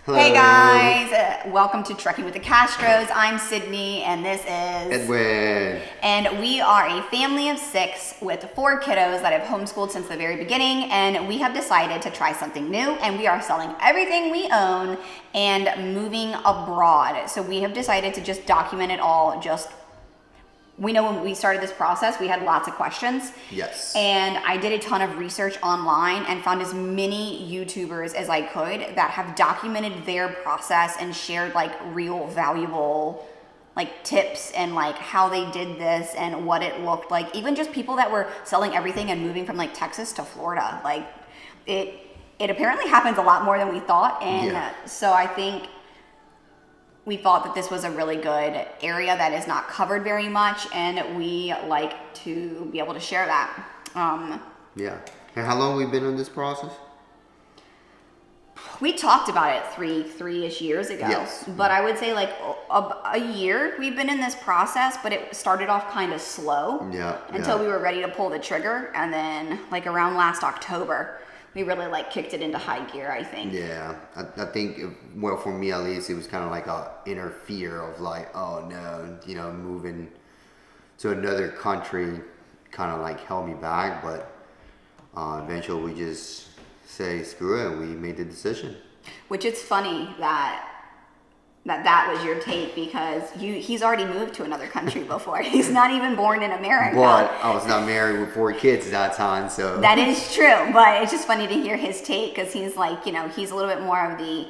Hello. Hey guys, welcome to Trekking with the Castros. I'm Sydney and this is Edwin. And we are a family of 6 with 4 kiddos that have homeschooled since the very beginning, and we have decided to try something new, and we are selling everything we own and moving abroad. So we have decided to just document it all. We know when we started this process, we had lots of questions. Yes. And I did a ton of research online and found as many YouTubers as I could that have documented their process and shared like real valuable like tips and like how they did this and what it looked like. Even just people that were selling everything and moving from like Texas to Florida. Like it apparently happens a lot more than we thought. And so I think we thought that this was a really good area that is not covered very much, and we like to be able to share that. Yeah. And how long have we been in this process? We talked about it three-ish years ago. Yes. But I would say like a year we've been in this process, but it started off kind of slow. Yeah. Until we were ready to pull the trigger, and then like around last October, we really like kicked it into high gear, I think. Yeah, I think, well, for me at least, it was kind of like a inner fear of like, oh no, moving to another country kind of like held me back. But eventually we just say screw it, and we made the decision. Which it's funny that was your take, because he's already moved to another country before. He's not even born in America. But I was not married with 4 kids at that time, so. That is true, but it's just funny to hear his take, because he's like, he's a little bit more of the,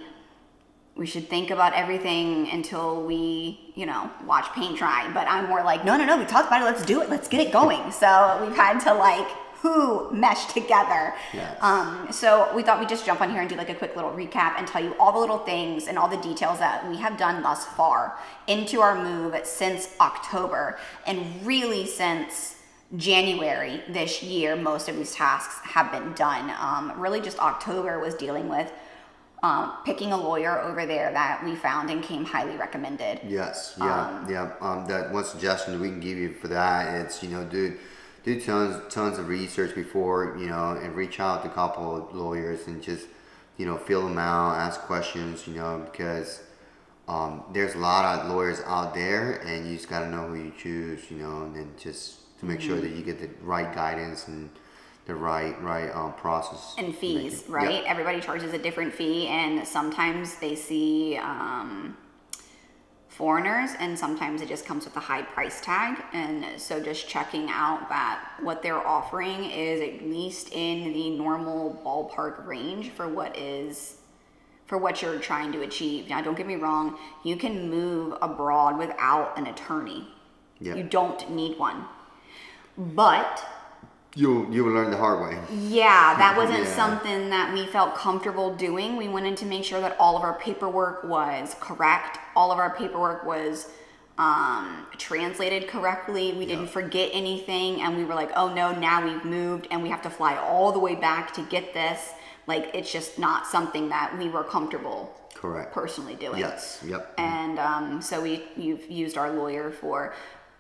we should think about everything until we, watch paint dry. But I'm more like, no, we talked about it, let's do it, let's get it going. So we've had to like, mesh together. Yes. So we thought we'd just jump on here and do like a quick little recap and tell you all the little things and all the details that we have done thus far into our move since October, and really since January this year. Most of these tasks have been done. Really just October was dealing with picking a lawyer over there that we found and came highly recommended. Yes. That one suggestion we can give you for that, it's do tons of research before, and reach out to a couple of lawyers and just, fill them out, ask questions, because there's a lot of lawyers out there, and you just got to know who you choose, and then just to make sure that you get the right guidance and the right process. And fees, right? Yeah. Everybody charges a different fee, and sometimes they see foreigners, and sometimes it just comes with a high price tag. And so just checking out that what they're offering is at least in the normal ballpark range for what you're trying to achieve. Now, don't get me wrong, you can move abroad without an attorney. Yeah. You don't need one. But You will learn the hard way. yeah, that wasn't something that we felt comfortable doing. We wanted to make sure that all of our paperwork was correct. All of our paperwork was translated correctly. We didn't forget anything, and we were like, oh no, now we've moved and we have to fly all the way back to get this. Like, it's just not something that we were comfortable personally doing. Yes, yep. And so you've used our lawyer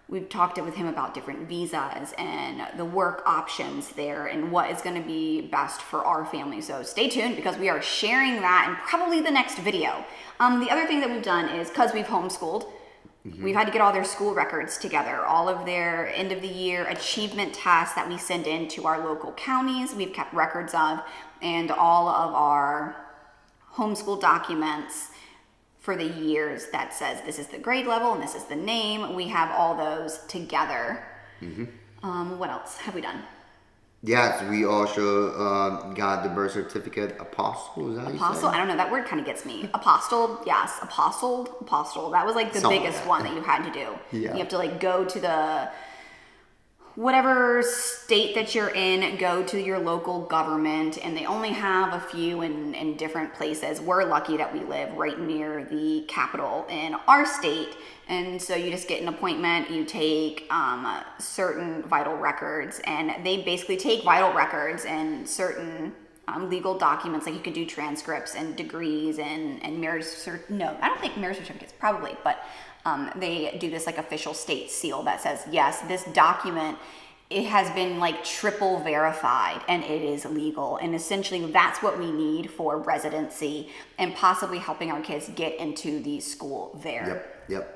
we've talked with him about different visas and the work options there and what is going to be best for our family. So stay tuned, because we are sharing that in probably the next video. The other thing that we've done is, because we've homeschooled, we've had to get all their school records together, all of their end of the year achievement tasks that we send in to our local counties, we've kept records of, and all of our homeschool documents for the years that says this is the grade level and this is the name. We have all those together. What else have we done? Yes, we also got the birth certificate apostle. Is that how you say Apostle? I don't know. That word kind of gets me. Apostle, yes. Apostle. That was like the biggest one that you had to do. Yeah. You have to like go to the whatever state that you're in, go to your local government, and they only have a few in different places. We're lucky that we live right near the capital in our state, and so you just get an appointment, you take certain vital records, and they basically take vital records and certain legal documents, like you could do transcripts and degrees and marriage no, I don't think marriage certificates, probably, but they do this like official state seal that says, yes, this document it has been like triple verified and it is legal. And essentially that's what we need for residency and possibly helping our kids get into the school there. Yep.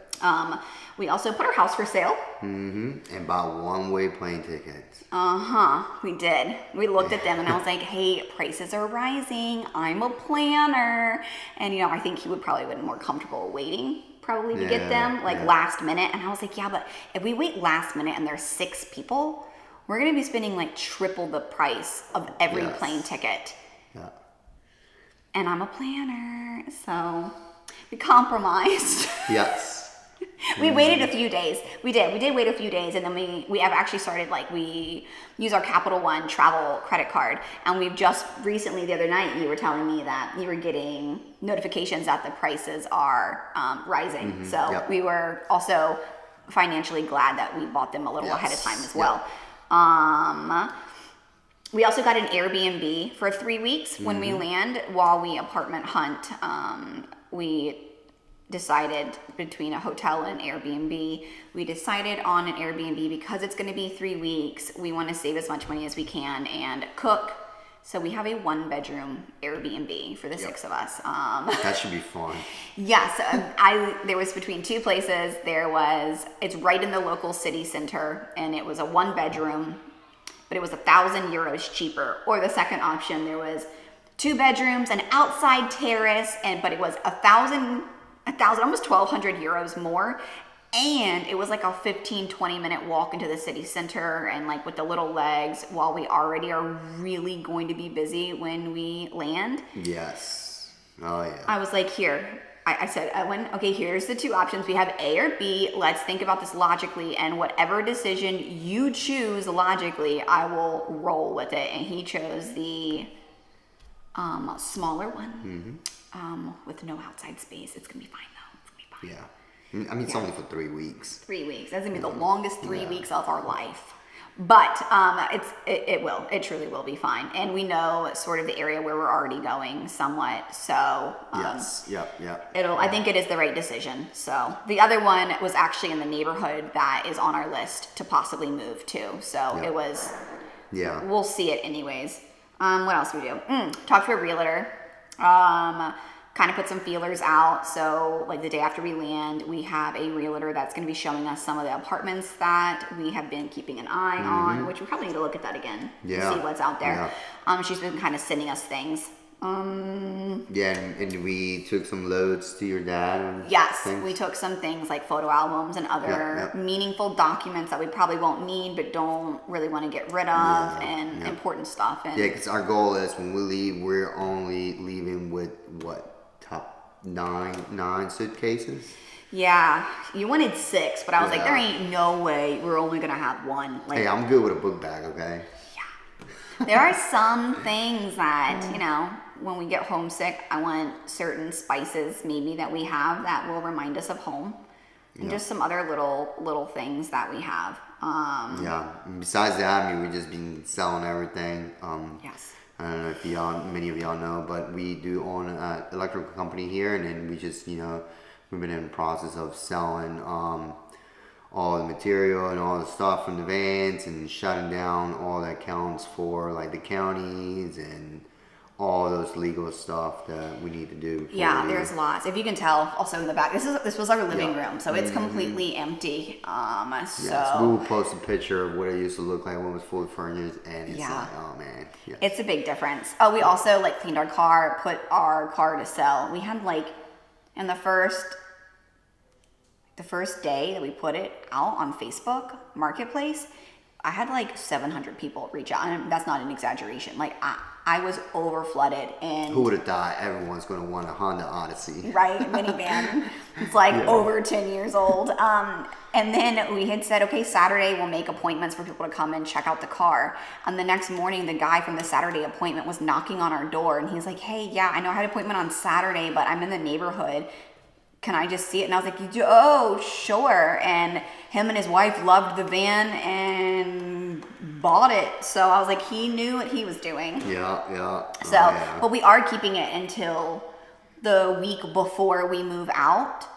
We also put our house for sale. And bought one-way plane tickets. We did. We looked at them and I was like, hey, prices are rising. I'm a planner. And, you know, I think he would probably been more comfortable waiting probably to get them like last minute. And I was like, yeah, but if we wait last minute and there's 6 people, we're going to be spending like triple the price of every plane ticket. Yeah. And I'm a planner. So we compromised. Yes. We waited a few days. We did wait a few days, and then we have actually started, like, we use our Capital One travel credit card, and we've just recently, the other night, you were telling me that you were getting notifications that the prices are rising. So we were also financially glad that we bought them a little ahead of time as well. We also got an Airbnb for 3 weeks when we land while we apartment hunt. We decided between a hotel and Airbnb. We decided on an Airbnb because it's going to be 3 weeks. We want to save as much money as we can and cook. So we have a 1-bedroom Airbnb for the 6 of us. That should be fun. Yes, there was between 2 places. It's right in the local city center, and it was a 1-bedroom, but it was €1,000 cheaper. Or the second option, there was 2 bedrooms, an outside terrace, but it was almost €1,200 more, and it was like a 15-20 minute walk into the city center, and like with the little legs, while we already are really going to be busy when we land. Yes. Oh yeah. I was like, I said, okay, here's the 2 options. We have A or B. Let's think about this logically, and whatever decision you choose logically, I will roll with it. And he chose the smaller one. With no outside space. It's gonna be fine though. It's gonna be fine. Yeah. I mean, it's only for 3 weeks. 3 weeks. That's gonna be the longest 3 weeks of our life. But it truly will be fine. And we know sort of the area where we're already going somewhat. So I think it is the right decision. So the other one was actually in the neighborhood that is on our list to possibly move to. So it was. Yeah. We'll see it anyways. What else do we do? Talk to a realtor. Kind of put some feelers out. So like the day after we land, we have a realtor that's going to be showing us some of the apartments that we have been keeping an eye on, which we probably need to look at that again to see what's out there. She's been kind of sending us things. And we took some loads to your dad. And yes, things. We took some things like photo albums and other meaningful documents that we probably won't need but don't really want to get rid of, and important stuff. And because our goal is when we leave, we're only leaving with top nine suitcases. Yeah, you wanted 6, but I was like, there ain't no way we're only gonna have 1. Like, hey, I'm good with a book bag, okay? Yeah. There are some things that, you know, when we get homesick, I want certain spices maybe that we have that will remind us of home. And just some other little things that we have. And besides that, I mean, we've just been selling everything. Yes. I don't know if many of y'all know, but we do own an electrical company here, and then we just, we've been in the process of selling all the material and all the stuff from the vans and shutting down all the accounts for like the counties and all those legal stuff that we need to do. There's lots. If you can tell, also in the back, this was our living room, so it's completely empty. So we will post a picture of what it used to look like when it was fully furnished, and it's like, oh man, it's a big difference. Oh, we also like cleaned our car, put our car to sell. We had like in the first day that we put it out on Facebook Marketplace, I had like 700 people reach out, and that's not an exaggeration. Like I was over flooded, and who would have thought everyone's going to want a Honda Odyssey, right? Minivan. It's like over 10 years old. And then we had said, okay, Saturday we'll make appointments for people to come and check out the car. And the next morning, the guy from the Saturday appointment was knocking on our door, and he's like, hey, I know I had an appointment on Saturday, but I'm in the neighborhood. Can I just see it? And I was like, oh, sure. And him and his wife loved the van and bought it. So I was like, he knew what he was doing. But we are keeping it until the week before we move out.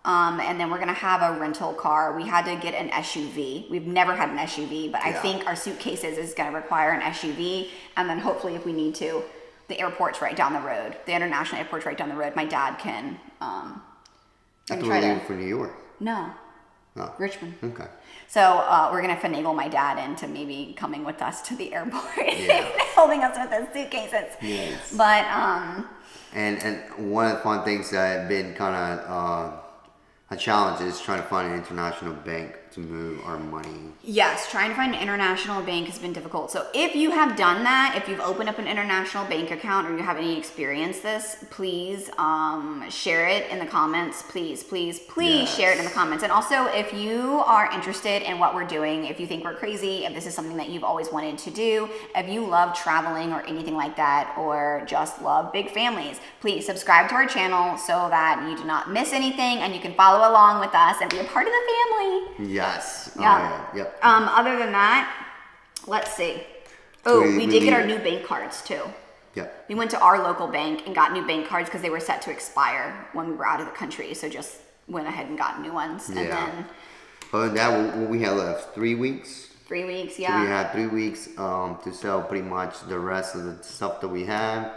And then we're gonna have a rental car. We had to get an SUV. We've never had an SUV, but I think our suitcases is gonna require an SUV. And then hopefully if we need to, the airport's right down the road. The international airport's right down the road. My dad can, I thought we were leaving for New York. No. Oh. Richmond. Okay. So we're gonna finagle my dad into maybe coming with us to the airport, helping us with his suitcases. Yes. But and one of the fun things that have been kind of a challenge is trying to find an international bank to move our money. yes, trying to find an international bank has been difficult. So if you have done that, if you've opened up an international bank account or you have any experience this, please share it in the comments. Please share it in the comments. And also, if you are interested in what we're doing, if you think we're crazy, if this is something that you've always wanted to do, if you love traveling or anything like that, or just love big families, please subscribe to our channel so that you do not miss anything and you can follow along with us and be a part of the family. Yes. Yeah. Oh, yeah. Yep. Other than that, let's see. Oh, we did get our new bank cards too. Yep. We went to our local bank and got new bank cards because they were set to expire when we were out of the country. So just went ahead and got new ones. And then other than that, what we had left? 3 weeks? 3 weeks, So yeah. we had 3 weeks to sell pretty much the rest of the stuff that we had,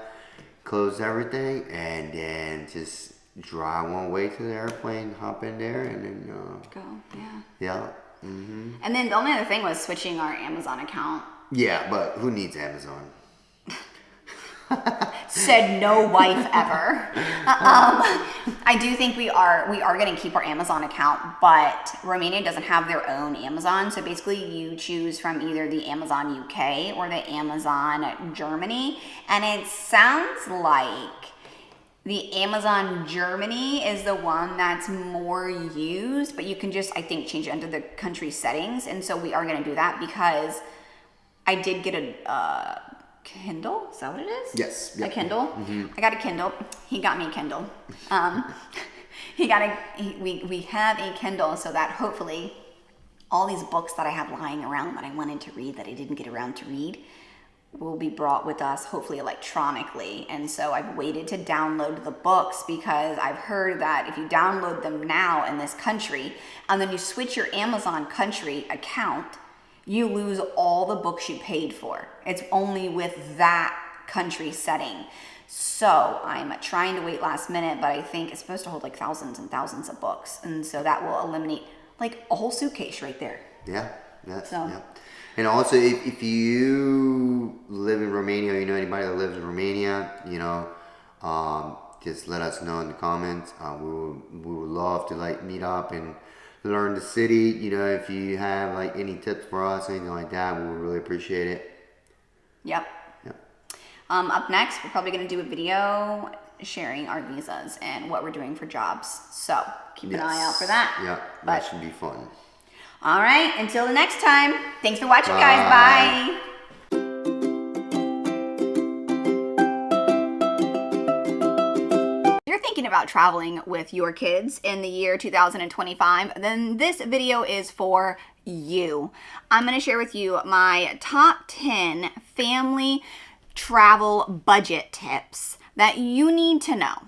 close everything, and then just drive one way to the airplane, hop in there, and then Go, yeah. yeah. Mm-hmm. And then the only other thing was switching our Amazon account. Yeah, but who needs Amazon? Said no wife ever. I do think we are going to keep our Amazon account, but Romania doesn't have their own Amazon. So basically you choose from either the Amazon UK or the Amazon Germany. And it sounds like the Amazon Germany is the one that's more used, but you can just, I think, change it under the country settings. And so we are going to do that because I did get a Kindle. Is that what it is? Yes. Yep. A Kindle. Mm-hmm. I got a Kindle. He got me a Kindle. We have a Kindle so that hopefully all these books that I have lying around that I wanted to read that I didn't get around to read will be brought with us, hopefully electronically. And so I've waited to download the books because I've heard that if you download them now in this country and then you switch your Amazon country account, you lose all the books you paid for. It's only with that country setting. So I'm trying to wait last minute, but I think it's supposed to hold like thousands and thousands of books. And so that will eliminate like a whole suitcase right there. Yeah. Yeah. So. Yeah. And also, if you live in Romania, or you know anybody that lives in Romania, just let us know in the comments. We would love to like meet up and learn the city. If you have like any tips for us, anything like that, we would really appreciate it. Yep. Up next, we're probably going to do a video sharing our visas and what we're doing for jobs. So keep an eye out for that. Yeah, that should be fun. All right, until the next time. Thanks for watching, guys. Bye. If you're thinking about traveling with your kids in the year 2025, then this video is for you. I'm going to share with you my top 10 family travel budget tips that you need to know.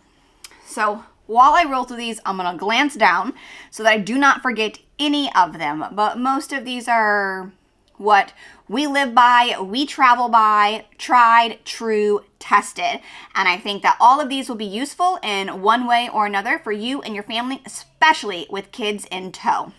So while I roll through these, I'm going to glance down so that I do not forget any of them. But most of these are what we live by, we travel by, tried, true, tested. And I think that all of these will be useful in one way or another for you and your family, especially with kids in tow.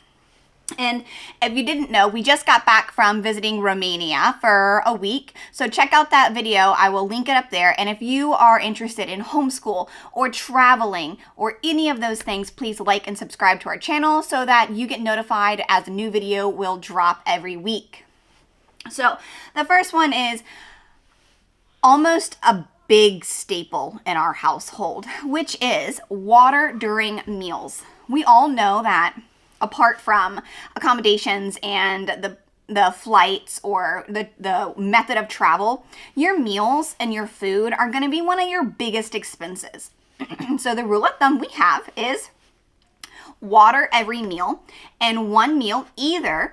And if you didn't know, we just got back from visiting Romania for a week. So check out that video. I will link it up there. And if you are interested in homeschool or traveling or any of those things, please like and subscribe to our channel so that you get notified as a new video will drop every week. So the first one is almost a big staple in our household, which is water during meals. We all know that apart from accommodations and the flights or the method of travel, your meals and your food are going to be one of your biggest expenses. So the rule of thumb we have is water every meal, and one meal, either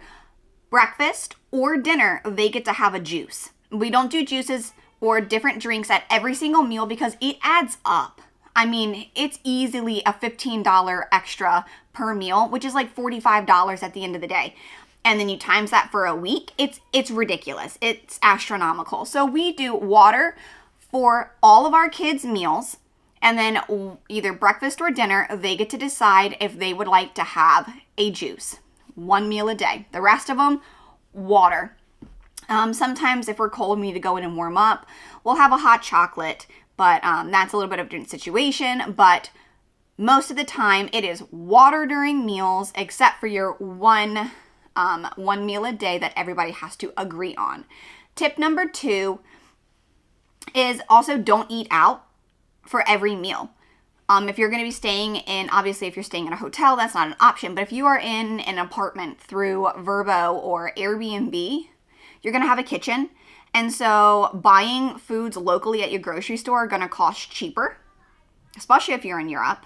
breakfast or dinner, they get to have a juice. We don't do juices or different drinks at every single meal because it adds up. I mean, it's easily a $15 extra per meal, which is like $45 at the end of the day. And then you times that for a week, it's ridiculous. It's astronomical. So we do water for all of our kids' meals, and then either breakfast or dinner, they get to decide if they would like to have a juice. One meal a day. The rest of them, water. Sometimes if we're cold, we need to go in and warm up, we'll have a hot chocolate, but that's a little bit of a different situation. But most of the time, it is water during meals, except for your one meal a day that everybody has to agree on. Tip number 2 is also don't eat out for every meal. If you're going to be staying in, obviously if you're staying in a hotel, that's not an option. But if you are in an apartment through Vrbo or Airbnb, you're going to have a kitchen. And so buying foods locally at your grocery store are going to cost cheaper, especially if you're in Europe.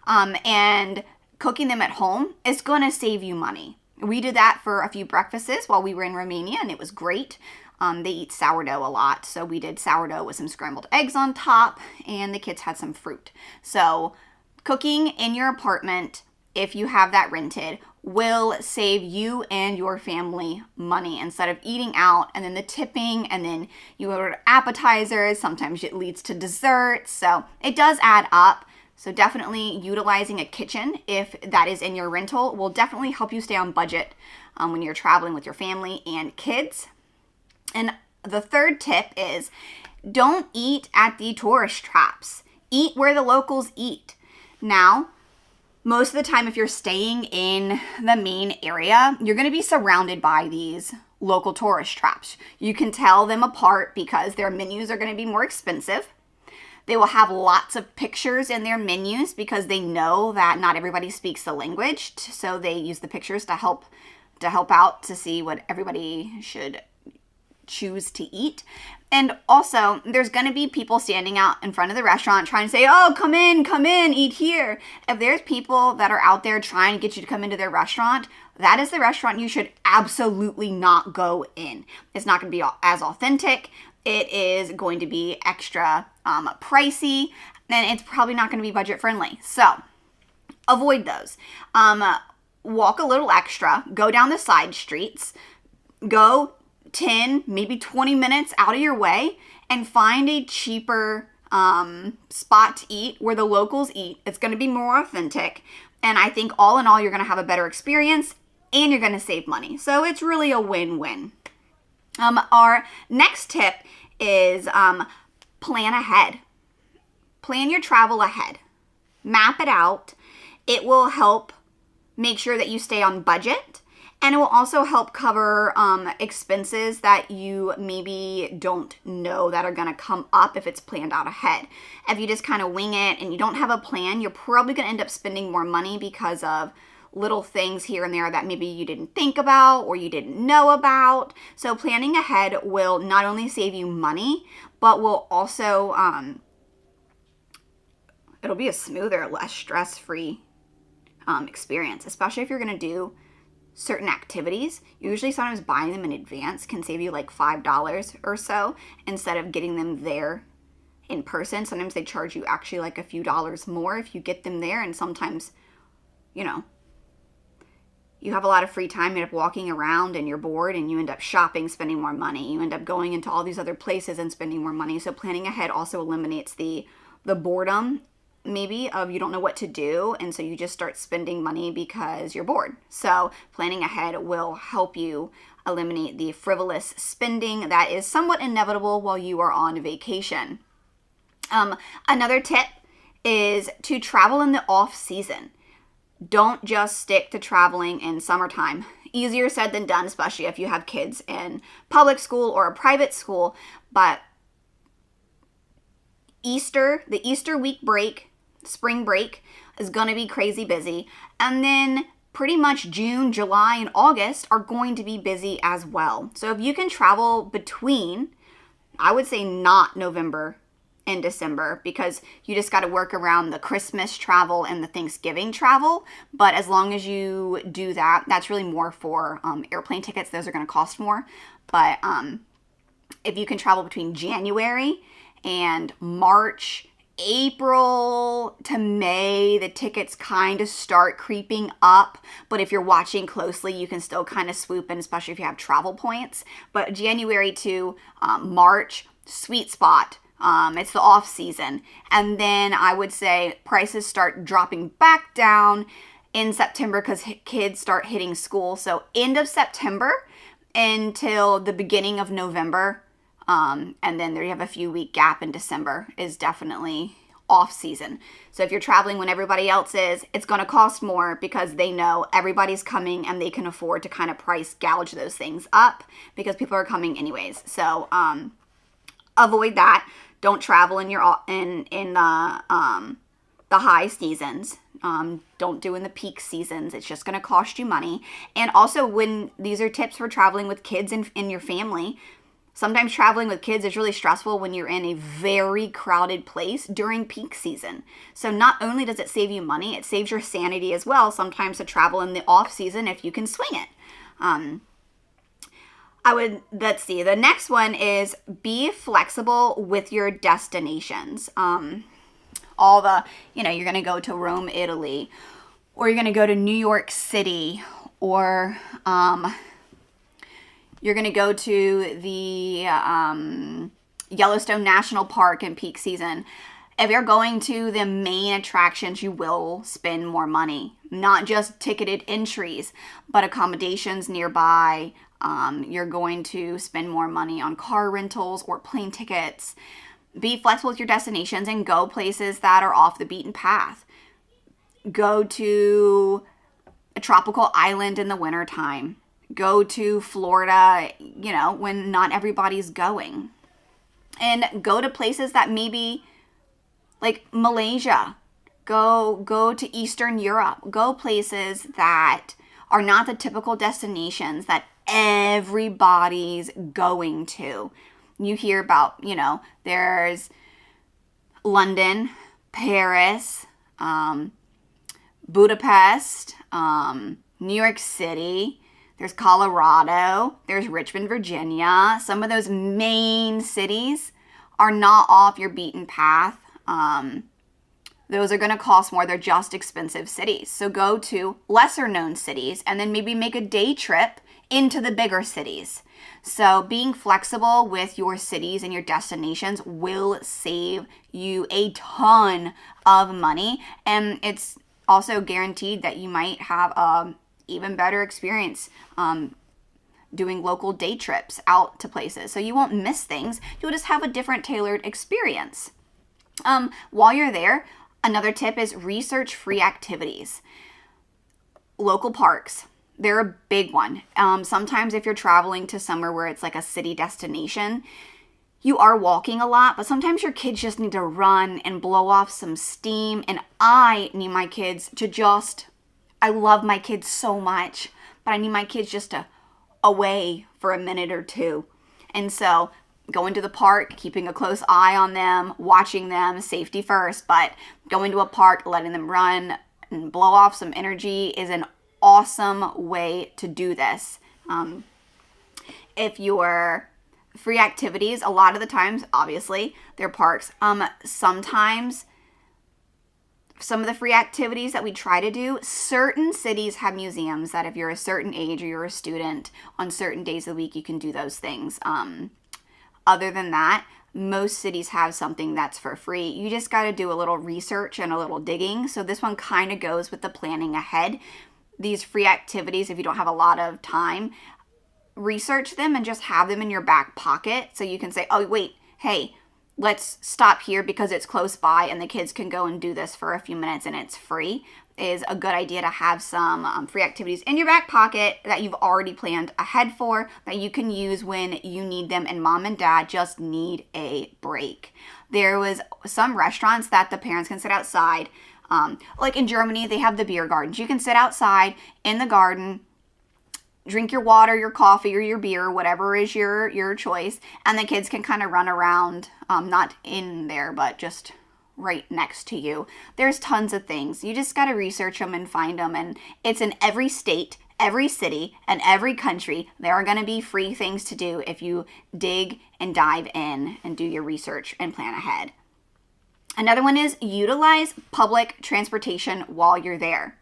And cooking them at home is going to save you money. We did that for a few breakfasts while we were in Romania, and it was great. They eat sourdough a lot, so we did sourdough with some scrambled eggs on top, and the kids had some fruit. So cooking in your apartment, if you have that rented, will save you and your family money instead of eating out and then the tipping, and then you order appetizers. Sometimes it leads to desserts, so it does add up. So definitely utilizing a kitchen, if that is in your rental, will definitely help you stay on budget when you're traveling with your family and kids. And the third tip is don't eat at the tourist traps. Eat where the locals eat. Now, most of the time, if you're staying in the main area, you're going to be surrounded by these local tourist traps. You can tell them apart because their menus are going to be more expensive. They will have lots of pictures in their menus because they know that not everybody speaks the language. So they use the pictures to help out to see what everybody should choose to eat. And also, there's going to be people standing out in front of the restaurant trying to say, oh, come in, eat here. If there's people that are out there trying to get you to come into their restaurant, that is the restaurant you should absolutely not go in. It's not going to be as authentic. It is going to be extra pricey, and it's probably not going to be budget friendly. So avoid those. Walk a little extra, go down the side streets, go 10, maybe 20 minutes out of your way and find a cheaper spot to eat where the locals eat. It's going to be more authentic. And I think all in all, you're going to have a better experience and you're going to save money. So it's really a win-win. Our next tip is plan ahead. Plan your travel ahead. Map it out. It will help make sure that you stay on budget. And it will also help cover expenses that you maybe don't know that are going to come up if it's planned out ahead. If you just kind of wing it and you don't have a plan, you're probably going to end up spending more money because of little things here and there that maybe you didn't think about or you didn't know about. So planning ahead will not only save you money, but will also, it'll be a smoother, less stress-free experience, especially if you're going to do certain activities. Usually sometimes buying them in advance can save you like $5 or so instead of getting them there in person. Sometimes they charge you actually like a few dollars more if you get them there, and sometimes, you know, you have a lot of free time, you end up walking around and you're bored and you end up shopping, spending more money. You end up going into all these other places and spending more money. So planning ahead also eliminates the boredom maybe of you don't know what to do, and so you just start spending money because you're bored. So planning ahead will help you eliminate the frivolous spending that is somewhat inevitable while you are on vacation. Another tip is to travel in the off season. Don't just stick to traveling in summertime. Easier said than done, especially if you have kids in public school or a private school, but the Easter week break, spring break, is going to be crazy busy. And then pretty much June, July, and August are going to be busy as well. So if you can travel between, I would say not November and December, because you just got to work around the Christmas travel and the Thanksgiving travel. But as long as you do that, that's really more for airplane tickets. Those are going to cost more. But if you can travel between January and March April to May, the tickets kind of start creeping up. But if you're watching closely, you can still kind of swoop in, especially if you have travel points. But January to March, sweet spot. It's the off season. And then I would say prices start dropping back down in September because kids start hitting school. So end of September until the beginning of November. And then there you have a few week gap in December is definitely off season. So if you're traveling when everybody else is, it's going to cost more because they know everybody's coming and they can afford to kind of price gouge those things up because people are coming anyways. So avoid that. Don't travel in the high seasons. Don't do in the peak seasons. It's just going to cost you money. And also, when these are tips for traveling with kids in your family, sometimes traveling with kids is really stressful when you're in a very crowded place during peak season. So not only does it save you money, it saves your sanity as well sometimes to travel in the off season if you can swing it. Let's see, the next one is be flexible with your destinations. You're going to go to Rome, Italy, or you're going to go to New York City, or you're going to go to the Yellowstone National Park in peak season. If you're going to the main attractions, you will spend more money. Not just ticketed entries, but accommodations nearby. You're going to spend more money on car rentals or plane tickets. Be flexible with your destinations and go places that are off the beaten path. Go to a tropical island in the wintertime. Go to Florida, when not everybody's going. And go to places that maybe, like Malaysia. Go to Eastern Europe. Go places that are not the typical destinations that everybody's going to. You hear about, there's London, Paris, Budapest, New York City, there's Colorado, there's Richmond, Virginia. Some of those main cities are not off your beaten path. Those are going to cost more. They're just expensive cities. So go to lesser known cities and then maybe make a day trip into the bigger cities. So being flexible with your cities and your destinations will save you a ton of money. And it's also guaranteed that you might have a even better experience doing local day trips out to places. So you won't miss things. You'll just have a different tailored experience. While you're there, another tip is research free activities. Local parks. They're a big one. Sometimes if you're traveling to somewhere where it's like a city destination, you are walking a lot, but sometimes your kids just need to run and blow off some steam. And I need my kids to I love my kids so much, but I need my kids just to away for a minute or two. And so going to the park, keeping a close eye on them, watching them, safety first, but going to a park, letting them run and blow off some energy is an awesome way to do this. If you're free activities, a lot of the times, obviously, they're parks. Sometimes some of the free activities that we try to do, certain cities have museums that if you're a certain age or you're a student, on certain days of the week, you can do those things. Other than that, most cities have something that's for free. You just got to do a little research and a little digging. So this one kind of goes with the planning ahead. These free activities, if you don't have a lot of time, research them and just have them in your back pocket so you can say, oh, wait, hey, let's stop here because it's close by and the kids can go and do this for a few minutes and it's free, is a good idea to have some free activities in your back pocket that you've already planned ahead for, that you can use when you need them and mom and dad just need a break. There was some restaurants that the parents can sit outside. Like in Germany, they have the beer gardens. You can sit outside in the garden, drink your water, your coffee, or your beer, whatever is your choice, and the kids can kind of run around, not in there, but just right next to you. There's tons of things. You just got to research them and find them, and it's in every state, every city, and every country. There are going to be free things to do if you dig and dive in and do your research and plan ahead. Another one is utilize public transportation while you're there.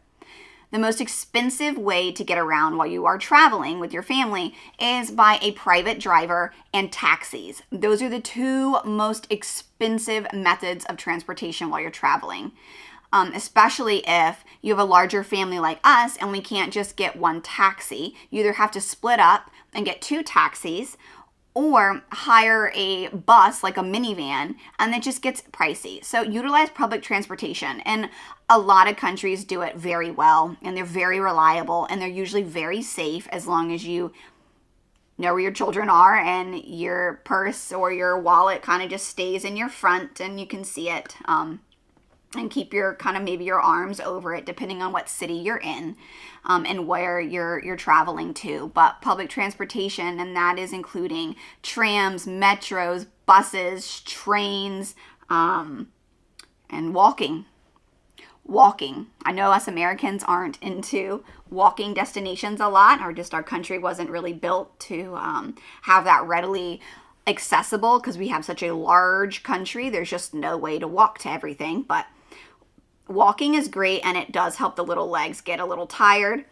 The most expensive way to get around while you are traveling with your family is by a private driver and taxis. Those are the two most expensive methods of transportation while you're traveling. Especially if you have a larger family like us and we can't just get one taxi. You either have to split up and get two taxis or hire a bus like a minivan, and it just gets pricey. So utilize public transportation, and a lot of countries do it very well, and they're very reliable, and they're usually very safe as long as you know where your children are and your purse or your wallet kind of just stays in your front and you can see it. And keep your kind of maybe your arms over it depending on what city you're in and where you're traveling to. But public transportation, and that is including trams, metros, buses, trains, and walking. I know us Americans aren't into walking destinations a lot, or just our country wasn't really built to have that readily accessible because we have such a large country. There's just no way to walk to everything, but walking is great, and it does help the little legs get a little tired.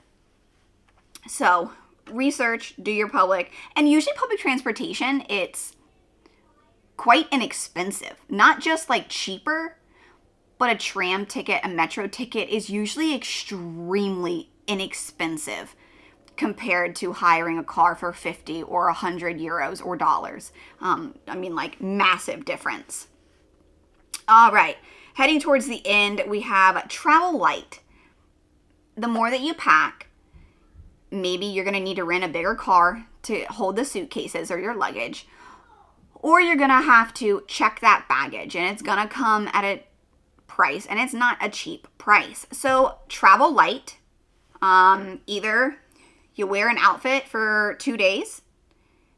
So research, do your public, and usually public transportation, it's quite inexpensive. Not just like cheaper, but a tram ticket, a metro ticket is usually extremely inexpensive compared to hiring a car for 50 or 100 euros or dollars. Like massive difference. All right. Heading towards the end, we have travel light. The more that you pack, maybe you're going to need to rent a bigger car to hold the suitcases or your luggage, or you're going to have to check that baggage, and it's going to come at a price, and it's not a cheap price. So travel light. Either you wear an outfit for 2 days,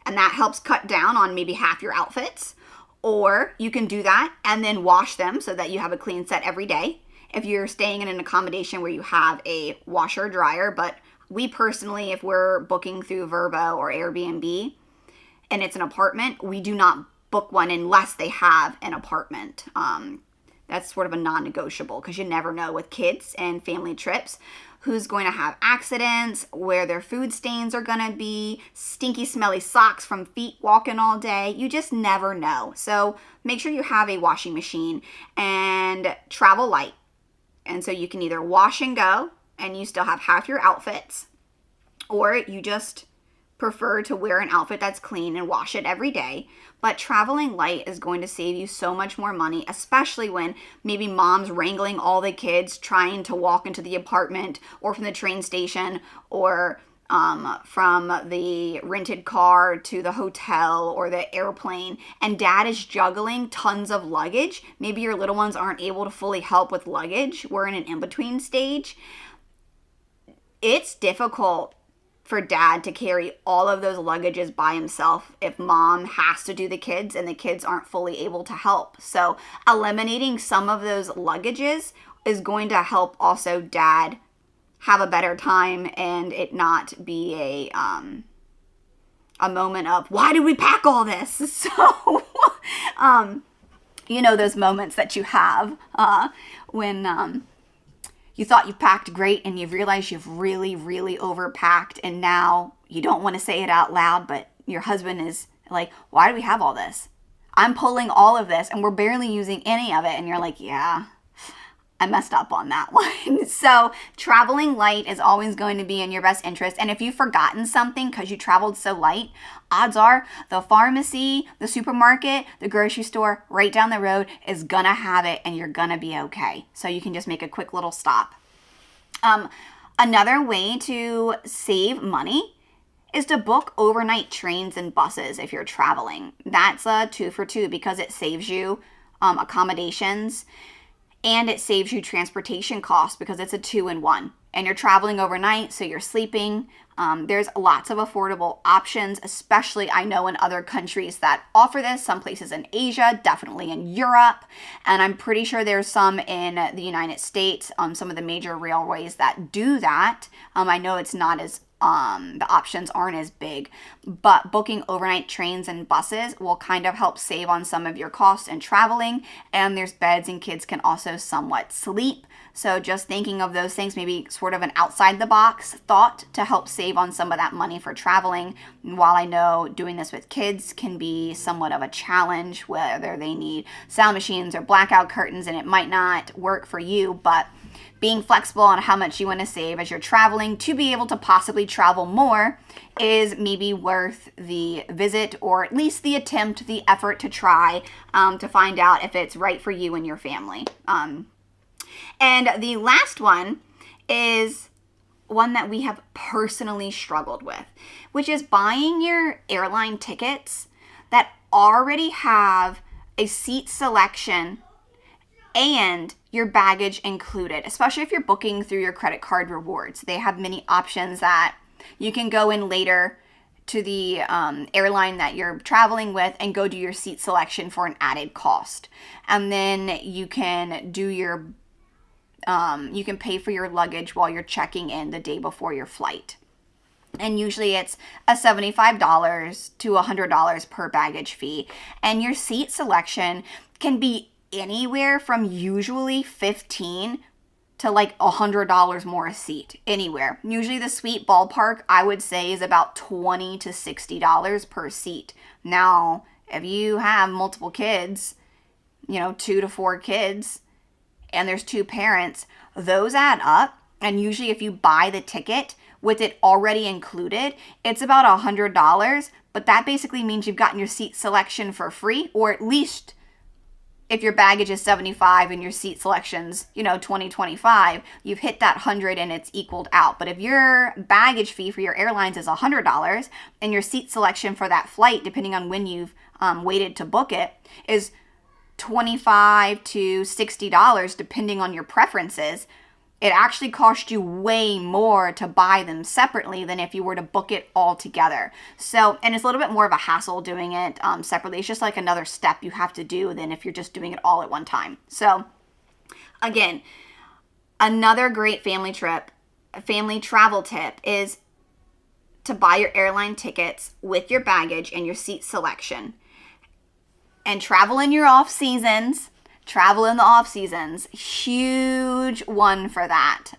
and that helps cut down on maybe half your outfits. Or you can do that and then wash them so that you have a clean set every day. If you're staying in an accommodation where you have a washer dryer, but we personally, if we're booking through Vrbo or Airbnb and it's an apartment, we do not book one unless they have an apartment. That's sort of a non-negotiable because you never know with kids and family trips who's going to have accidents, where their food stains are going to be, stinky, smelly socks from feet walking all day. You just never know. So make sure you have a washing machine and travel light. And so you can either wash and go and you still have half your outfits, or you just prefer to wear an outfit that's clean and wash it every day. But traveling light is going to save you so much more money, especially when maybe mom's wrangling all the kids trying to walk into the apartment or from the train station or from the rented car to the hotel or the airplane, and dad is juggling tons of luggage. Maybe your little ones aren't able to fully help with luggage. We're in an in-between stage. It's difficult for dad to carry all of those luggages by himself if mom has to do the kids and the kids aren't fully able to help. So eliminating some of those luggages is going to help also dad have a better time and it not be a moment of, why did we pack all this? So, those moments that you have when you thought you packed great and you've realized you've really, really overpacked, and now you don't want to say it out loud, but your husband is like, why do we have all this? I'm pulling all of this and we're barely using any of it. And you're like, yeah, I messed up on that one. So traveling light is always going to be in your best interest. And if you've forgotten something because you traveled so light, odds are the pharmacy, the supermarket, the grocery store right down the road is gonna have it and you're gonna be okay. So you can just make a quick little stop. Another way to save money is to book overnight trains and buses if you're traveling. That's a 2 for 2 because it saves you accommodations. And it saves you transportation costs because it's a 2-in-1. And you're traveling overnight, so you're sleeping There's lots of affordable options, especially I know in other countries that offer this, some places in Asia, definitely in Europe, and I'm pretty sure there's some in the United States, some of the major railways that do that. I know it's not as the options aren't as big, but booking overnight trains and buses will kind of help save on some of your costs in traveling, and there's beds and kids can also somewhat sleep. So just thinking of those things, maybe sort of an outside the box thought to help save on some of that money for traveling. And while I know doing this with kids can be somewhat of a challenge, whether they need sound machines or blackout curtains, and it might not work for you, but being flexible on how much you want to save as you're traveling to be able to possibly travel more is maybe worth the visit, or at least the attempt, the effort to try to find out if it's right for you and your family. And the last one is one that we have personally struggled with, which is buying your airline tickets that already have a seat selection and your baggage included, especially if you're booking through your credit card rewards. They have many options that you can go in later to the airline that you're traveling with and go do your seat selection for an added cost. And then you can do your you can pay for your luggage while you're checking in the day before your flight. And usually it's a $75 to $100 per baggage fee. And your seat selection can be anywhere from usually $15 to like $100 more a seat, anywhere. Usually the sweet ballpark, I would say, is about $20 to $60 per seat. Now, if you have multiple kids, 2 to 4 kids, and there's 2 parents, those add up. And usually if you buy the ticket with it already included, it's about $100, but that basically means you've gotten your seat selection for free, or at least if your baggage is 75 and your seat selection's, 20, 25, you've hit that 100 and it's equaled out. But if your baggage fee for your airlines is $100 and your seat selection for that flight, depending on when you've waited to book it, is $25 to $60, depending on your preferences, it actually costs you way more to buy them separately than if you were to book it all together. So, and it's a little bit more of a hassle doing it separately. It's just like another step you have to do than if you're just doing it all at one time. So, again, another great family travel tip is to buy your airline tickets with your baggage and your seat selection. And travel in your off seasons. Travel in the off seasons, huge one for that.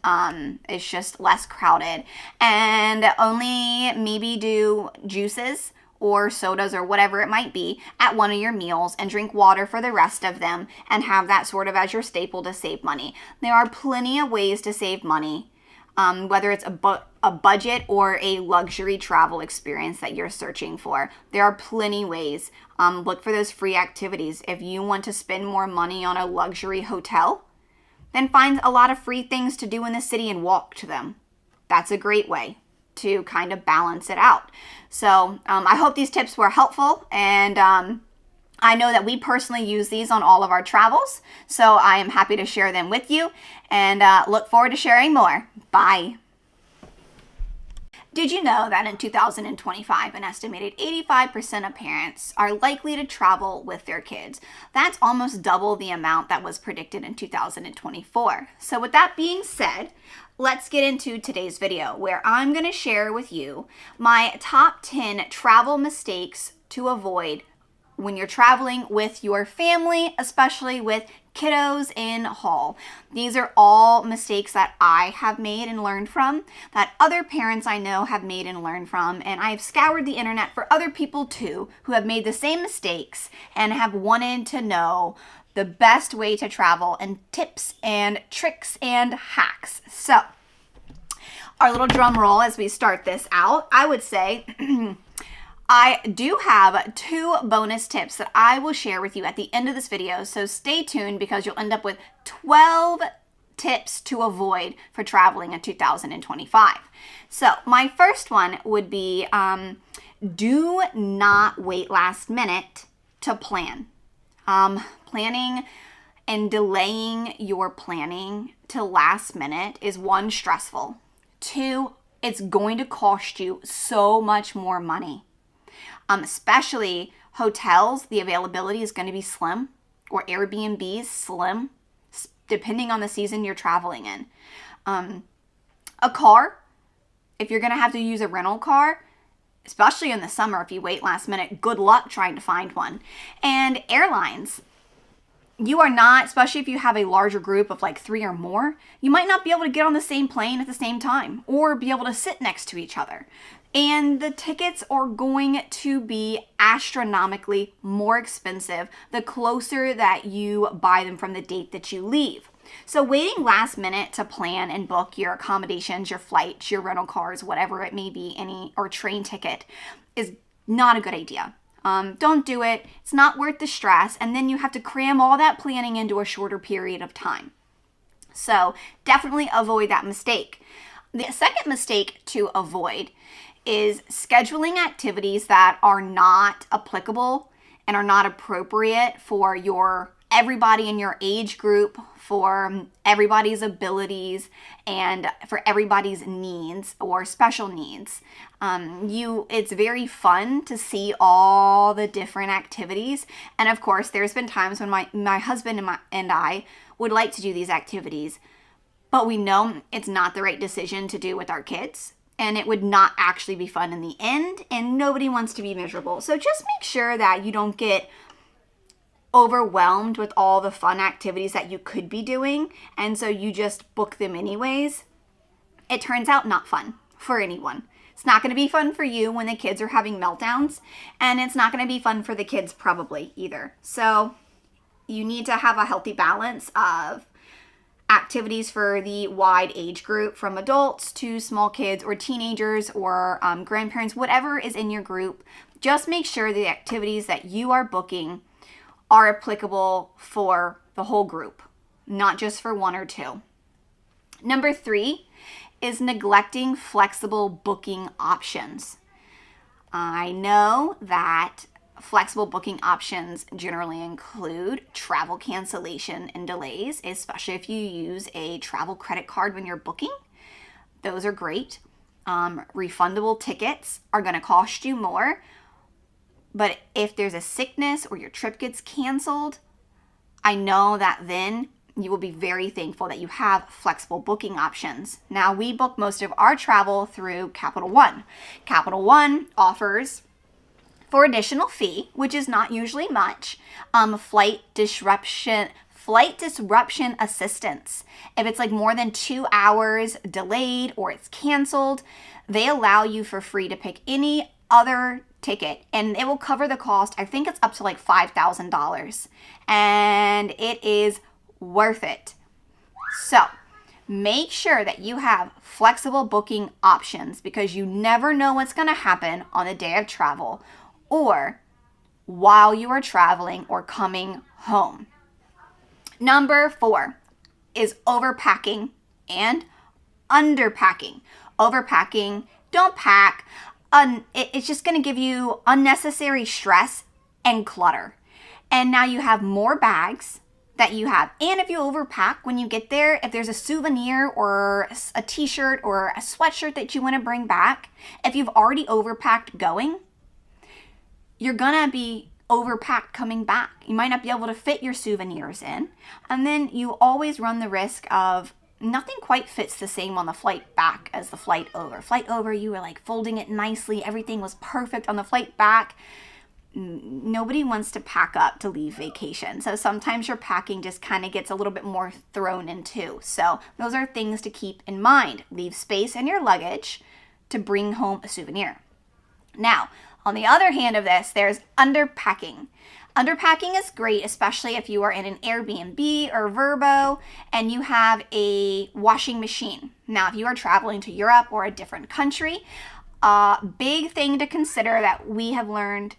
It's just less crowded, and only maybe do juices or sodas or whatever it might be at one of your meals, and drink water for the rest of them, and have that sort of as your staple to save money. There are plenty of ways to save money, whether it's a budget or a luxury travel experience that you're searching for. There are plenty ways. Look for those free activities. If you want to spend more money on a luxury hotel, then find a lot of free things to do in the city and walk to them. That's a great way to kind of balance it out. So I hope these tips were helpful, and I know that we personally use these on all of our travels, so I am happy to share them with you, and look forward to sharing more. Bye. Did you know that in 2025, an estimated 85% of parents are likely to travel with their kids? That's almost double the amount that was predicted in 2024. So with that being said, let's get into today's video, where I'm going to share with you my top 10 travel mistakes to avoid when you're traveling with your family, especially with kiddos in haul. These are all mistakes that I have made and learned from, that other parents I know have made and learned from, and I've scoured the internet for other people too who have made the same mistakes and have wanted to know the best way to travel, and tips and tricks and hacks. So, our little drum roll as we start this out, I would say I do have 2 bonus tips that I will share with you at the end of this video, so stay tuned because you'll end up with 12 tips to avoid for traveling in 2025. So my first one would be do not wait last minute to plan. Planning and delaying your planning to last minute is 1, stressful. 2, it's going to cost you so much more money. Especially hotels, the availability is going to be slim, or Airbnbs, slim, depending on the season you're traveling in. A car, if you're going to have to use a rental car, especially in the summer, if you wait last minute, good luck trying to find one. And airlines, you are not, especially if you have a larger group of like 3 or more, you might not be able to get on the same plane at the same time or be able to sit next to each other. And the tickets are going to be astronomically more expensive the closer that you buy them from the date that you leave. So waiting last minute to plan and book your accommodations, your flights, your rental cars, whatever it may be, or train ticket, is not a good idea. Don't do it. It's not worth the stress. And then you have to cram all that planning into a shorter period of time. So definitely avoid that mistake. The second mistake to avoid is scheduling activities that are not applicable and are not appropriate for everybody in your age group, for everybody's abilities, and for everybody's needs or special needs. It's very fun to see all the different activities. And of course, there's been times when my husband and I would like to do these activities, but we know it's not the right decision to do with our kids. And it would not actually be fun in the end, and nobody wants to be miserable. So just make sure that you don't get overwhelmed with all the fun activities that you could be doing, and so you just book them anyways. It turns out not fun for anyone. It's not going to be fun for you when the kids are having meltdowns, and it's not going to be fun for the kids probably either. So you need to have a healthy balance of activities for the wide age group, from adults to small kids or teenagers or grandparents, whatever is in your group. Just make sure the activities that you are booking are applicable for the whole group, not just for 1 or 2. Number 3 is neglecting flexible booking options. I know that flexible booking options generally include travel cancellation and delays, especially if you use a travel credit card when you're booking. Those are great. Refundable tickets are going to cost you more, but if there's a sickness or your trip gets canceled, I know that then you will be very thankful that you have flexible booking options. Now, we book most of our travel through Capital One. Capital One offers, for additional fee, which is not usually much, flight disruption assistance. If it's like more than 2 hours delayed or it's canceled, they allow you for free to pick any other ticket, and it will cover the cost. I think it's up to like $5,000, and it is worth it. So make sure that you have flexible booking options, because you never know what's going to happen on the day of travel or while you are traveling or coming home. Number 4 is overpacking and underpacking. Overpacking, don't pack. It's just going to give you unnecessary stress and clutter. And now you have more bags that you have. And if you overpack when you get there, if there's a souvenir or a t-shirt or a sweatshirt that you want to bring back, if you've already overpacked going, you're gonna be overpacked coming back. You might not be able to fit your souvenirs in. And then you always run the risk of nothing quite fits the same on the flight back as the flight over. Flight over, you were like folding it nicely. Everything was perfect. On the flight back, nobody wants to pack up to leave vacation. So sometimes your packing just kind of gets a little bit more thrown into. So those are things to keep in mind. Leave space in your luggage to bring home a souvenir. Now, on the other hand of this, there's underpacking. Underpacking is great, especially if you are in an Airbnb or Vrbo and you have a washing machine. Now, if you are traveling to Europe or a different country, a big thing to consider that we have learned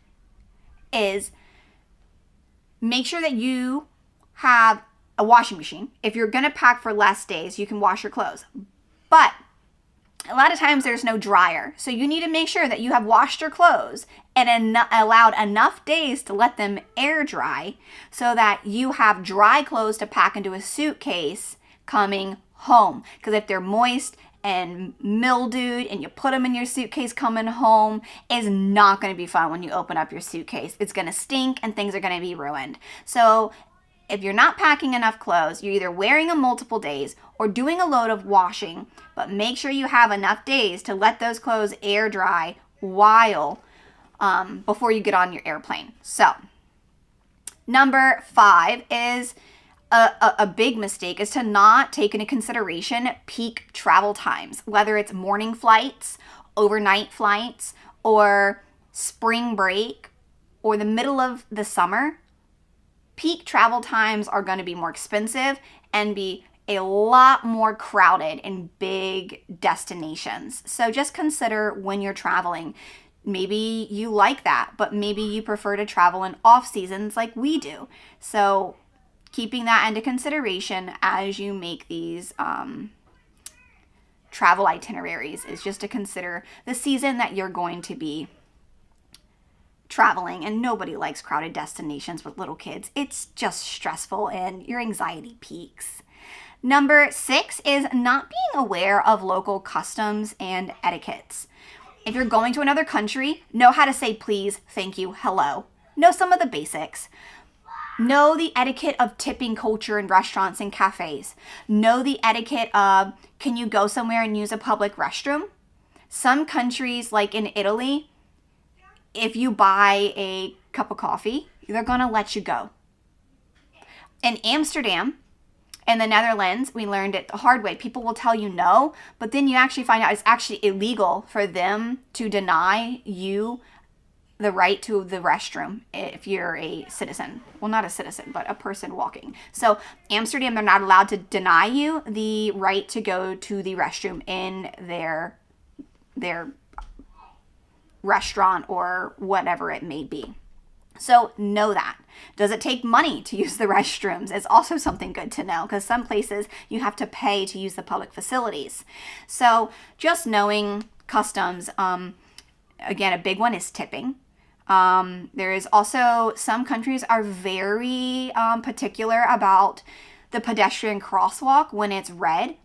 is make sure that you have a washing machine. If you're going to pack for less days, you can wash your clothes. But a lot of times there's no dryer. So you need to make sure that you have washed your clothes and allowed enough days to let them air dry so that you have dry clothes to pack into a suitcase coming home. Because if they're moist and mildewed and you put them in your suitcase coming home, is not going to be fun when you open up your suitcase. It's going to stink and things are going to be ruined. So if you're not packing enough clothes, you're either wearing them multiple days or doing a load of washing, but make sure you have enough days to let those clothes air dry while before you get on your airplane. So number 5 is a big mistake is to not take into consideration peak travel times, whether it's morning flights, overnight flights, or spring break, or the middle of the summer. Peak travel times are going to be more expensive and be a lot more crowded in big destinations. So just consider when you're traveling. Maybe you like that, but maybe you prefer to travel in off seasons like we do. So keeping that into consideration as you make these travel itineraries is just to consider the season that you're going to be traveling. And nobody likes crowded destinations with little kids. It's just stressful and your anxiety peaks. Number 6 is not being aware of local customs and etiquettes. If you're going to another country, know how to say please, thank you, hello. Know some of the basics. Know the etiquette of tipping culture in restaurants and cafes. Know the etiquette of, can you go somewhere and use a public restroom? Some countries, like in Italy, if you buy a cup of coffee, they're going to let you go. In Amsterdam, in the Netherlands, we learned it the hard way. People will tell you no, but then you actually find out it's actually illegal for them to deny you the right to the restroom if you're a citizen. Well, not a citizen, but a person walking. So Amsterdam, they're not allowed to deny you the right to go to the restroom in their restaurant or whatever it may be. So know that. Does it take money to use the restrooms? It's also something good to know because some places you have to pay to use the public facilities. So just knowing customs, again, a big one is tipping. There is also, some countries are very particular about the pedestrian crosswalk when it's red.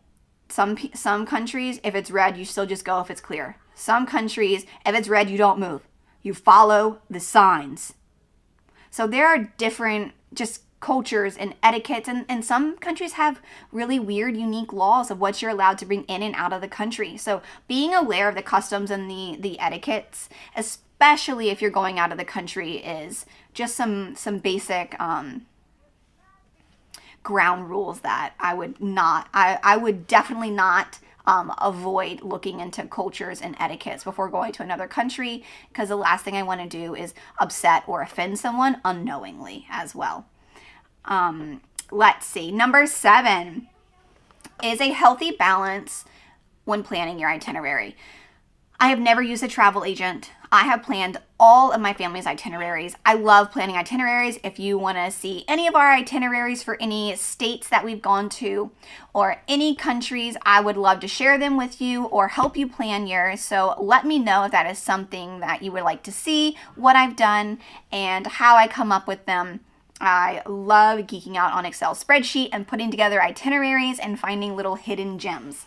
Some countries, if it's red, you still just go if it's clear. Some countries, if it's red, you don't move. You follow the signs. So there are different just cultures and etiquettes, and some countries have really weird, unique laws of what you're allowed to bring in and out of the country. So being aware of the customs and the etiquettes, especially if you're going out of the country, is just some basic ground rules that I would definitely not avoid looking into cultures and etiquettes before going to another country, because the last thing I want to do is upset or offend someone unknowingly as well. Let's see. Number 7 is a healthy balance when planning your itinerary. I have never used a travel agent. I have planned all of my family's itineraries. I love planning itineraries. If you want to see any of our itineraries for any states that we've gone to or any countries, I would love to share them with you or help you plan yours. So let me know if that is something that you would like to see, what I've done, and how I come up with them. I love geeking out on Excel spreadsheet and putting together itineraries and finding little hidden gems.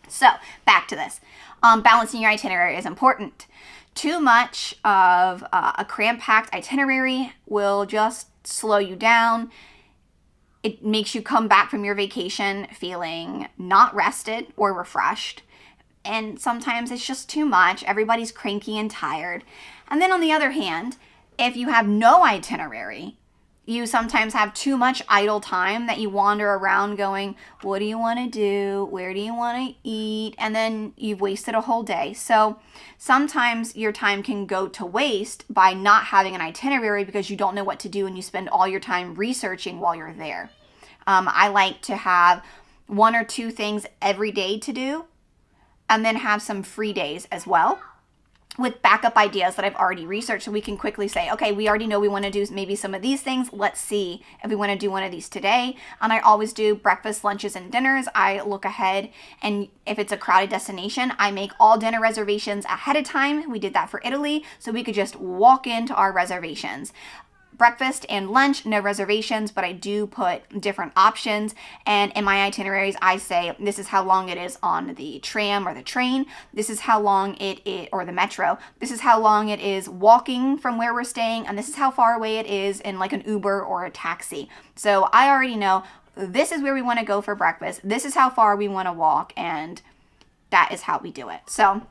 So back to this. Balancing your itinerary is important. Too much of a cram-packed itinerary will just slow you down. It makes you come back from your vacation feeling not rested or refreshed. And sometimes it's just too much. Everybody's cranky and tired. And then on the other hand, if you have no itinerary, you sometimes have too much idle time that you wander around going, what do you want to do? Where do you want to eat? And then you've wasted a whole day. So sometimes your time can go to waste by not having an itinerary because you don't know what to do and you spend all your time researching while you're there. I like to have 1 or 2 things every day to do and then have some free days as well, with backup ideas that I've already researched, so we can quickly say, okay, we already know we want to do maybe some of these things. Let's see if we want to do one of these today. And I always do breakfast, lunches, and dinners. I look ahead, and if it's a crowded destination, I make all dinner reservations ahead of time. We did that for Italy, so we could just walk into our reservations. breakfast and lunch, no reservations, but I do put different options. And in my itineraries, I say this is how long it is on the tram or the train. This is how long it is, or the metro. This is how long it is walking from where we're staying. And this is how far away it is in like an Uber or a taxi. So I already know this is where we want to go for breakfast. This is how far we want to walk. And that is how we do it. So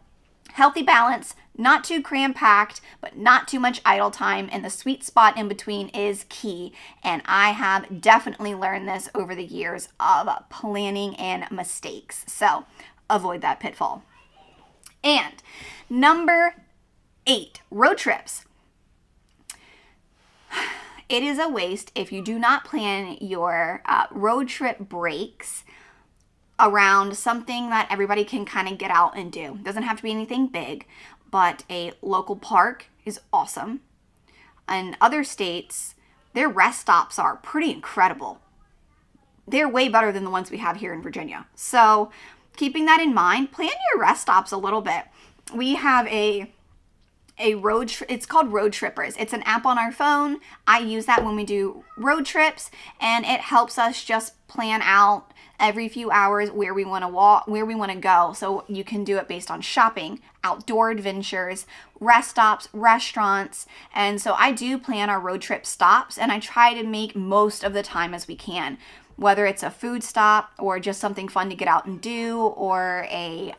healthy balance, not too cram-packed, but not too much idle time, and the sweet spot in between is key. And I have definitely learned this over the years of planning and mistakes. So avoid that pitfall. And number 8, road trips. It is a waste if you do not plan your road trip breaks around something that everybody can kind of get out and do. It doesn't have to be anything big, but a local park is awesome. In other states, their rest stops are pretty incredible. They're way better than the ones we have here in Virginia. So keeping that in mind, plan your rest stops a little bit. We have it's called Road Trippers. It's an app on our phone. I use that when we do road trips, and it helps us just plan out every few hours where we want to walk, where we want to go. So you can do it based on shopping, outdoor adventures, rest stops, restaurants. And so I do plan our road trip stops, and I try to make most of the time as we can, whether it's a food stop or just something fun to get out and do, or a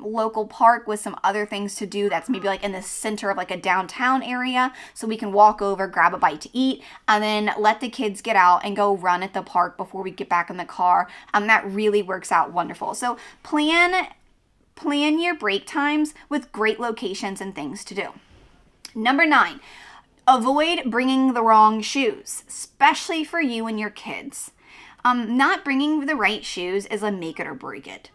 local park with some other things to do that's maybe like in the center of like a downtown area, so we can walk over, grab a bite to eat, and then let the kids get out and go run at the park before we get back in the car. That really works out wonderful. So plan your break times with great locations and things to do. Number 9, avoid bringing the wrong shoes, especially for you and your kids. Not bringing the right shoes is a make it or break it.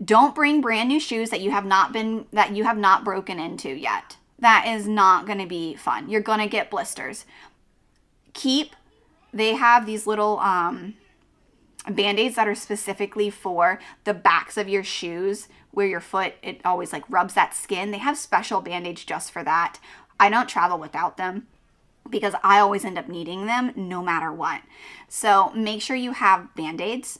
Don't bring brand new shoes that you have not broken into yet. That is not going to be fun. You're going to get blisters. They have these little Band-Aids that are specifically for the backs of your shoes, where your foot, it always like rubs that skin. They have special Band-Aids just for that. I don't travel without them, because I always end up needing them no matter what. So make sure you have Band-Aids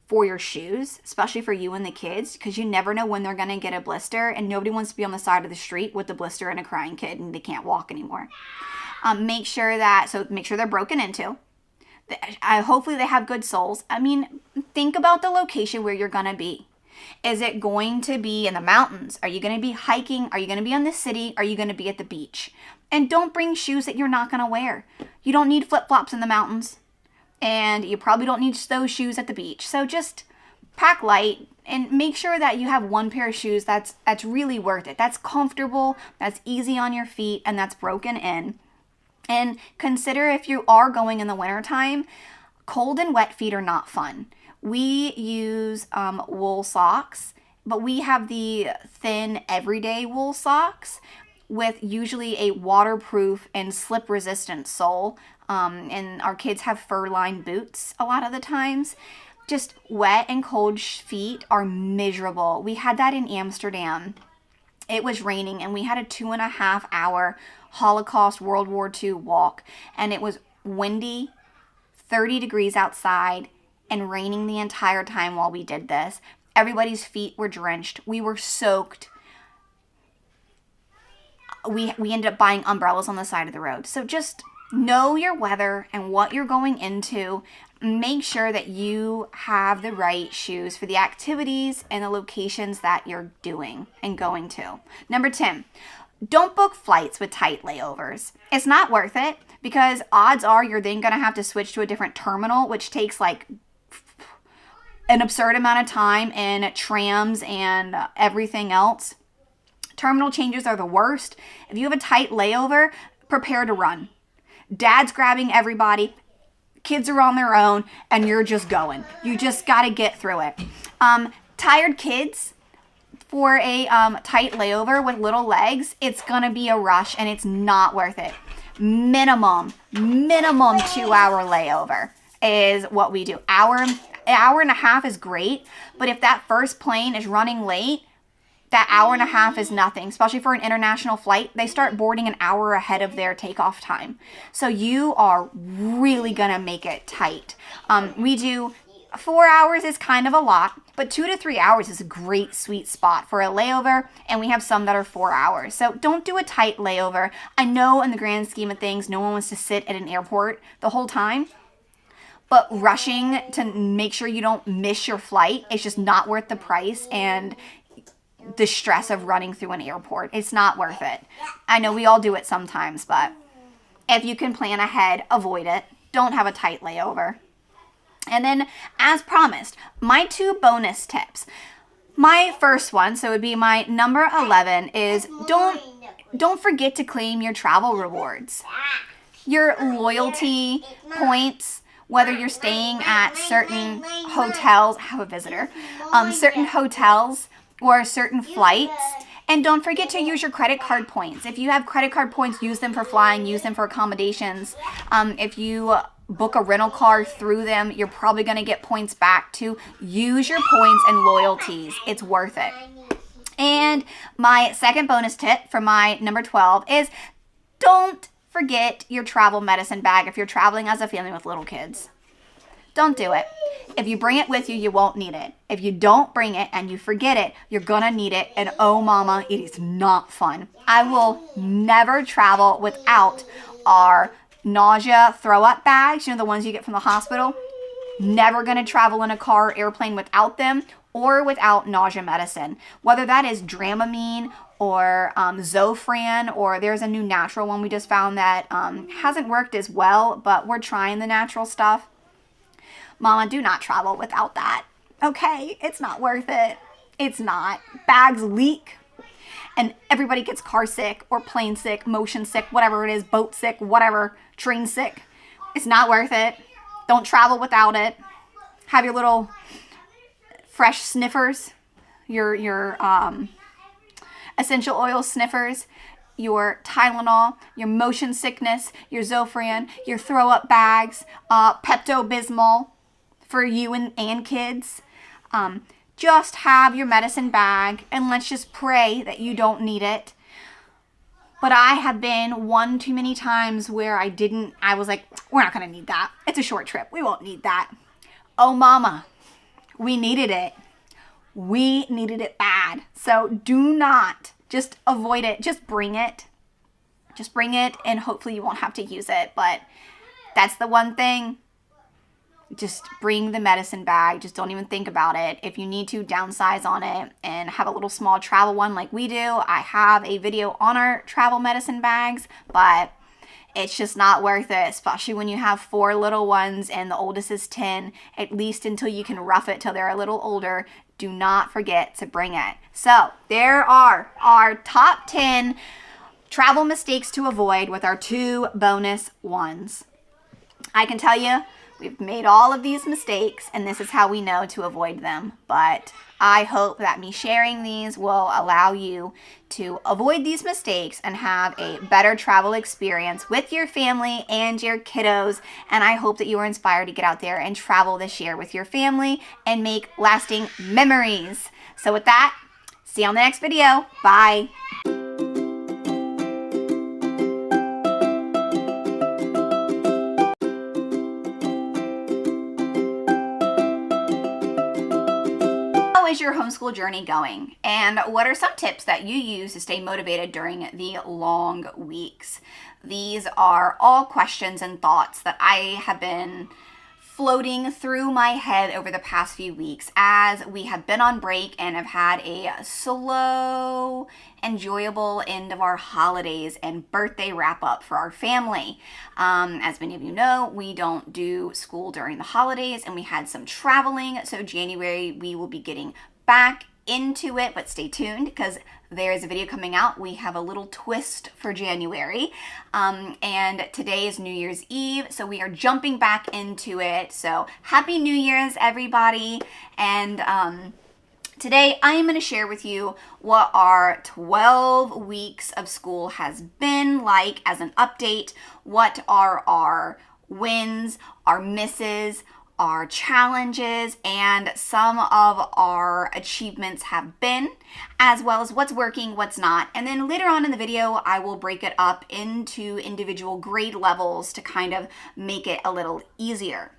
for your shoes, especially for you and the kids, because you never know when they're going to get a blister, and nobody wants to be on the side of the street with a blister and a crying kid and they can't walk anymore. Make sure they're broken into. Hopefully they have good soles. I mean, think about the location where you're going to be. Is it going to be in the mountains? Are you going to be hiking? Are you going to be in the city? Are you going to be at the beach? And don't bring shoes that you're not going to wear. You don't need flip-flops in the mountains, and you probably don't need those shoes at the beach. So just pack light and make sure that you have one pair of shoes that's really worth it. That's comfortable, that's easy on your feet, and that's broken in. And consider, if you are going in the wintertime, cold and wet feet are not fun. We use wool socks, but we have the thin everyday wool socks with usually a waterproof and slip resistant sole. And our kids have fur-lined boots a lot of the times. Just wet and cold feet are miserable. We had that in Amsterdam. It was raining, and we had a 2.5 hour Holocaust World War II walk, and it was windy, 30 degrees outside, and raining the entire time while we did this. Everybody's feet were drenched. We were soaked. We ended up buying umbrellas on the side of the road. So just know your weather and what you're going into. Make sure that you have the right shoes for the activities and the locations that you're doing and going to. Number 10, don't book flights with tight layovers. It's not worth it, because odds are you're then going to have to switch to a different terminal, which takes like an absurd amount of time in trams and everything else. Terminal changes are the worst. If you have a tight layover, prepare to run. Dad's grabbing everybody. Kids are on their own, and you're just going. You just got to get through it. Tired kids, for a tight layover with little legs, it's going to be a rush, and it's not worth it. Minimum 2-hour layover is what we do. Hour and a half is great, but if that first plane is running late, That hour and a half is nothing, especially for an international flight. They start boarding an hour ahead of their takeoff time. So you are really gonna make it tight. We do 4 hours is kind of a lot, but 2 to 3 hours is a great sweet spot for a layover, and we have some that are 4 hours. So don't do a tight layover. I know in the grand scheme of things, no one wants to sit at an airport the whole time, but rushing to make sure you don't miss your flight is just not worth the price and the stress of running through an airport. It's not worth it. I know we all do it sometimes, but if you can plan ahead, avoid it. Don't have a tight layover. And then, as promised, my 2 bonus tips. My first one, so it would be my number 11, is don't forget to claim your travel rewards. Your loyalty points, whether you're staying at certain hotels, I have a visitor, certain hotels or certain flights. And don't forget to use your credit card points. If you have credit card points, use them for flying, use them for accommodations. If you book a rental car through them, you're probably going to get points back too. Use your points and loyalties. It's worth it. And my second bonus tip for my number 12 is don't forget your travel medicine bag if you're traveling as a family with little kids. Don't do it. If you bring it with you, you won't need it. If you don't bring it and you forget it, you're gonna need it. And oh mama, it is not fun. I will never travel without our nausea throw up bags, the ones you get from the hospital. Never gonna travel in a car or airplane without them or without nausea medicine. Whether that is Dramamine or Zofran, or there's a new natural one we just found that hasn't worked as well, but we're trying the natural stuff. Mama, do not travel without that. Okay? It's not worth it. It's not. Bags leak and everybody gets car sick or plane sick, motion sick, whatever it is, boat sick, whatever, train sick. It's not worth it. Don't travel without it. Have your little fresh sniffers, your essential oil sniffers, your Tylenol, your motion sickness, your Zofran, your throw up bags, Pepto-Bismol for you and kids. Just have your medicine bag and let's just pray that you don't need it. But I have been one too many times where I was like, we're not going to need that. It's a short trip. We won't need that. Oh, mama, we needed it. We needed it bad. So do not, just avoid it. Just bring it. Just bring it and hopefully you won't have to use it. But that's the one thing. Just bring the medicine bag. Just don't even think about it. If you need to, downsize on it and have a little small travel one like we do. I have a video on our travel medicine bags, but it's just not worth it, especially when you have 4 little ones and the oldest is 10, at least until you can rough it till they're a little older. Do not forget to bring it. So there are our top 10 travel mistakes to avoid with our 2 bonus ones. I can tell you, we've made all of these mistakes, and this is how we know to avoid them. But I hope that me sharing these will allow you to avoid these mistakes and have a better travel experience with your family and your kiddos. And I hope that you are inspired to get out there and travel this year with your family and make lasting memories. So with that, see you on the next video. Bye. How is your homeschool journey going? And what are some tips that you use to stay motivated during the long weeks? These are all questions and thoughts that I have been floating through my head over the past few weeks as we have been on break and have had a slow, enjoyable end of our holidays and birthday wrap up for our family. As many of you know, we don't do school during the holidays and we had some traveling. So January, we will be getting back into it, but stay tuned because there is a video coming out. We have a little twist for January, and today is New Year's Eve, so we are jumping back into it. So happy New Year's, everybody. And today I am going to share with you what our 12 weeks of school has been like as an update. What are our wins, our misses, our challenges and some of our achievements have been, as well as what's working, what's not. And then later on in the video, I will break it up into individual grade levels to kind of make it a little easier.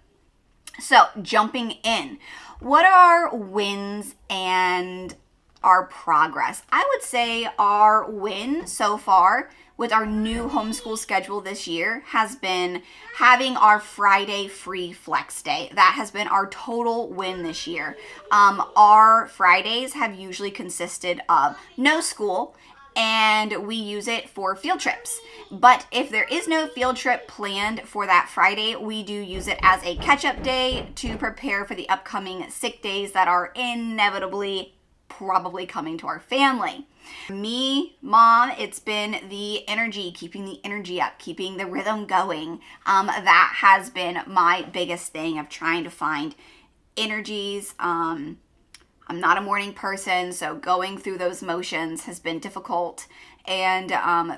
So jumping in, what are our wins and our progress? I would say our win so far with our new homeschool schedule this year has been having our Friday free flex day. That has been our total win this year. Our Fridays have usually consisted of no school, and we use it for field trips. But if there is no field trip planned for that Friday, we do use it as a catch-up day to prepare for the upcoming sick days that are inevitably probably coming to our family. Me, Mom, it's been the energy, keeping the energy up, keeping the rhythm going. That has been my biggest thing of trying to find energies. I'm not a morning person, so going through those motions has been difficult. And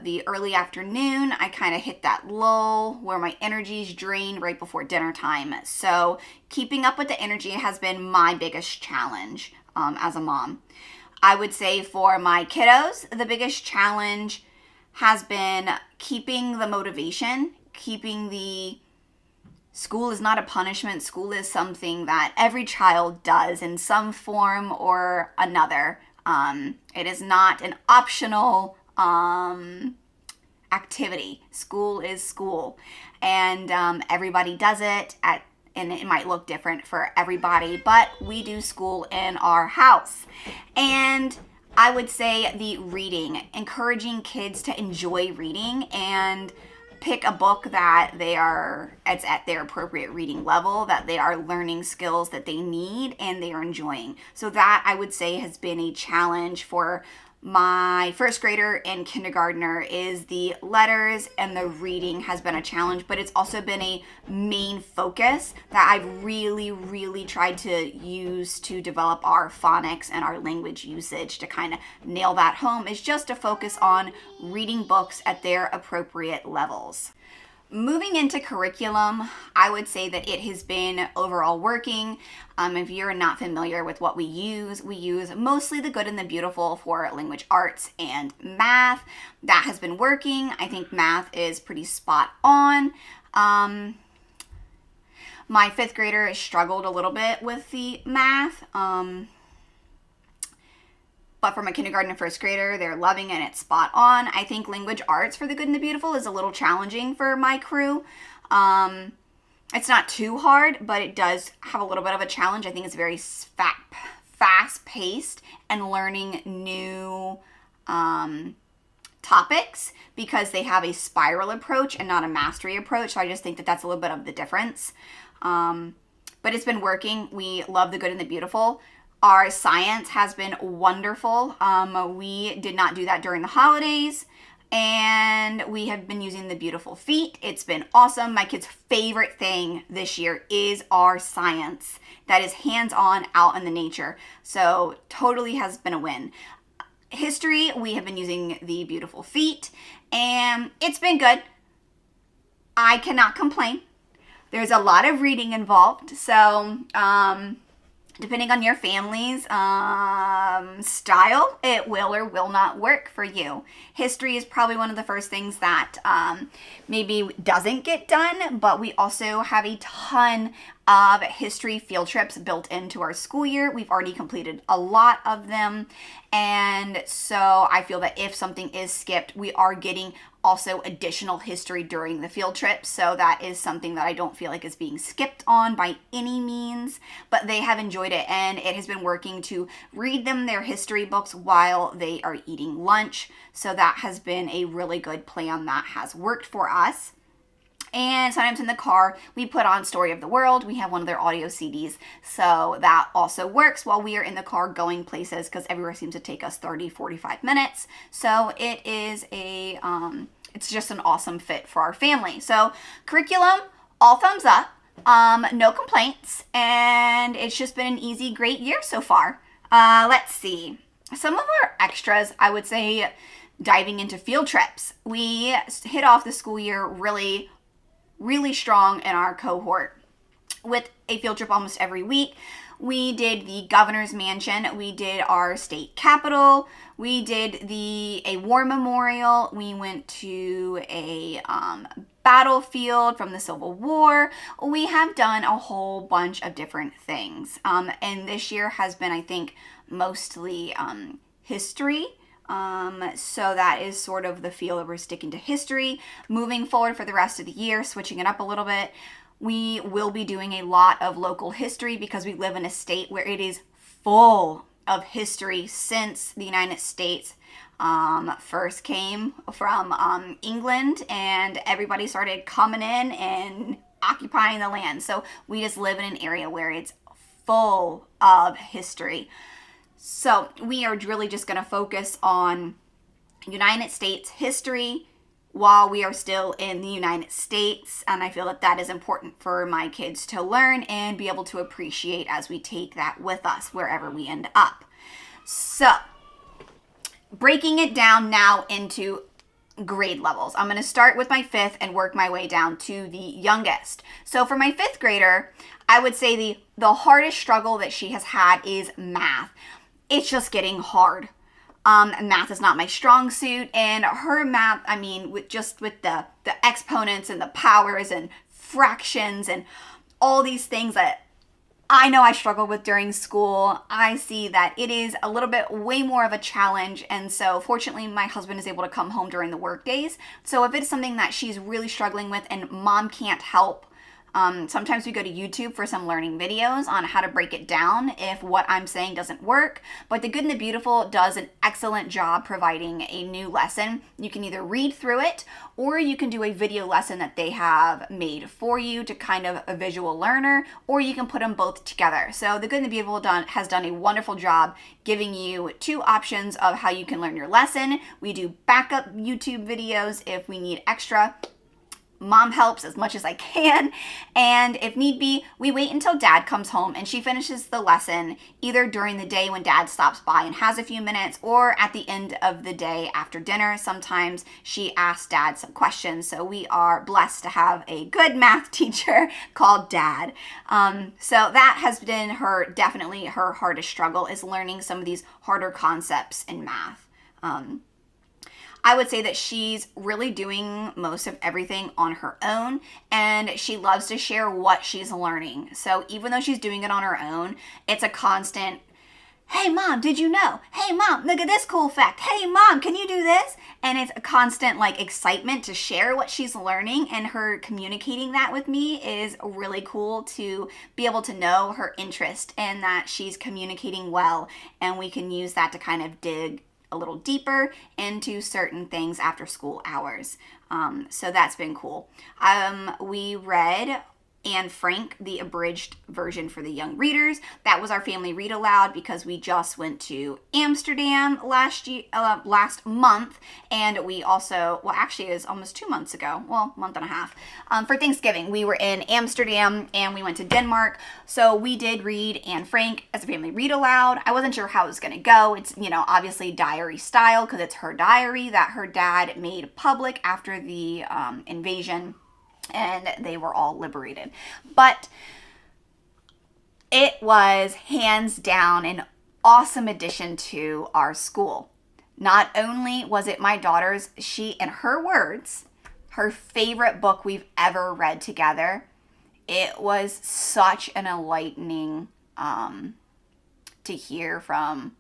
the early afternoon, I kind of hit that lull where my energy's drained right before dinner time. So keeping up with the energy has been my biggest challenge as a mom. I would say for my kiddos, the biggest challenge has been keeping the motivation, keeping the school is not a punishment. School is something that every child does in some form or another. It is not an optional activity. School is school, and everybody does it and it might look different for everybody, but we do school in our house. And I would say the reading, encouraging kids to enjoy reading and pick a book that it's at their appropriate reading level, that they are learning skills that they need and they are enjoying. So that I would say has been a challenge for my first grader and kindergartner. Is the letters and the reading has been a challenge, but it's also been a main focus that I've really tried to use to develop our phonics and our language usage to kind of nail that home, is just to focus on reading books at their appropriate levels. Moving into curriculum, I would say that it has been overall working. If you're not familiar with what we use mostly the good and the beautiful for language arts and math. That has been working. I think math is pretty spot on. My fifth grader struggled a little bit with the math. But for my kindergarten and first grader, they're loving it and it's spot on. I think language arts for the good and the beautiful is a little challenging for my crew. It's not too hard, but it does have a little bit of a challenge. I think it's very fast-paced and learning new topics because they have a spiral approach and not a mastery approach. So I just think that that's a little bit of the difference. But it's been working. We love the good and the beautiful. Our science has been wonderful. We did not do that during the holidays, and we have been using the beautiful feet. It's been awesome. My kids' favorite thing this year is our science. That is hands-on out in the nature. So totally has been a win. History, we have been using the beautiful feet, and it's been good. I cannot complain. There's a lot of reading involved, so depending on your family's style, it will or will not work for you. History is probably one of the first things that maybe doesn't get done, but we also have a ton of history field trips built into our school year. We've already completed a lot of them, and so I feel that if something is skipped, we are getting also additional history during the field trip. So that is something that I don't feel like is being skipped on by any means, but they have enjoyed it, and it has been working to read them their history books while they are eating lunch. So that has been a really good plan that has worked for us. And sometimes in the car, we put on Story of the World. We have one of their audio CDs. So that also works while we are in the car going places, because everywhere seems to take us 30, 45 minutes. So it is it's just an awesome fit for our family. So curriculum, all thumbs up, no complaints. And it's just been an easy, great year so far. Let's see. Some of our extras, I would say, diving into field trips. We hit off the school year really strong in our cohort with a field trip almost every week. We did the governor's mansion. We did our state capitol. We did a war memorial. We went to a battlefield from the Civil War. We have done a whole bunch of different things. And this year has been, I think, mostly history. So that is sort of the feel that we're sticking to history. Moving forward for the rest of the year, switching it up a little bit, we will be doing a lot of local history because we live in a state where it is full of history since the United States first came from England, and everybody started coming in and occupying the land. So we just live in an area where it's full of history. So we are really just going to focus on United States history while we are still in the United States. And I feel that that is important for my kids to learn and be able to appreciate as we take that with us wherever we end up. So breaking it down now into grade levels. I'm going to start with my 5th and work my way down to the youngest. So for my 5th grader, I would say the hardest struggle that she has had is math. It's just getting hard. Math is not my strong suit, and her math, I mean, with the exponents and the powers and fractions and all these things that I know I struggled with during school, I see that it is a little bit way more of a challenge. And so fortunately, my husband is able to come home during the work days. So if it's something that she's really struggling with and mom can't help, sometimes we go to YouTube for some learning videos on how to break it down if what I'm saying doesn't work. But The Good and the Beautiful does an excellent job providing a new lesson. You can either read through it or you can do a video lesson that they have made for you to kind of a visual learner, or you can put them both together. So The Good and the Beautiful has done a wonderful job giving you 2 options of how you can learn your lesson. We do backup YouTube videos if we need extra. Mom helps as much as I can, and if need be, we wait until dad comes home and she finishes the lesson either during the day when dad stops by and has a few minutes, or at the end of the day after dinner. Sometimes she asks dad some questions, so we are blessed to have a good math teacher called Dad. So that has been definitely her hardest struggle, is learning some of these harder concepts in math. I would say that she's really doing most of everything on her own, and she loves to share what she's learning. So even though she's doing it on her own, it's a constant, hey mom, did you know? Hey mom, look at this cool fact. Hey mom, can you do this? And it's a constant excitement to share what she's learning, and her communicating that with me is really cool to be able to know her interest and that she's communicating well, and we can use that to kind of dig a little deeper into certain things after school hours. So that's been cool. We read Anne Frank, the abridged version for the young readers. That was our family read aloud because we just went to Amsterdam last month, and we also, actually it was almost 2 months ago, month and a half, for Thanksgiving. We were in Amsterdam and we went to Denmark, so we did read Anne Frank as a family read aloud. I wasn't sure how it was going to go. It's, obviously diary style because it's her diary that her dad made public after the invasion, and they were all liberated. But it was hands down an awesome addition to our school. Not only was it my daughter's, in her words, her favorite book we've ever read together, it was such an enlightening to hear from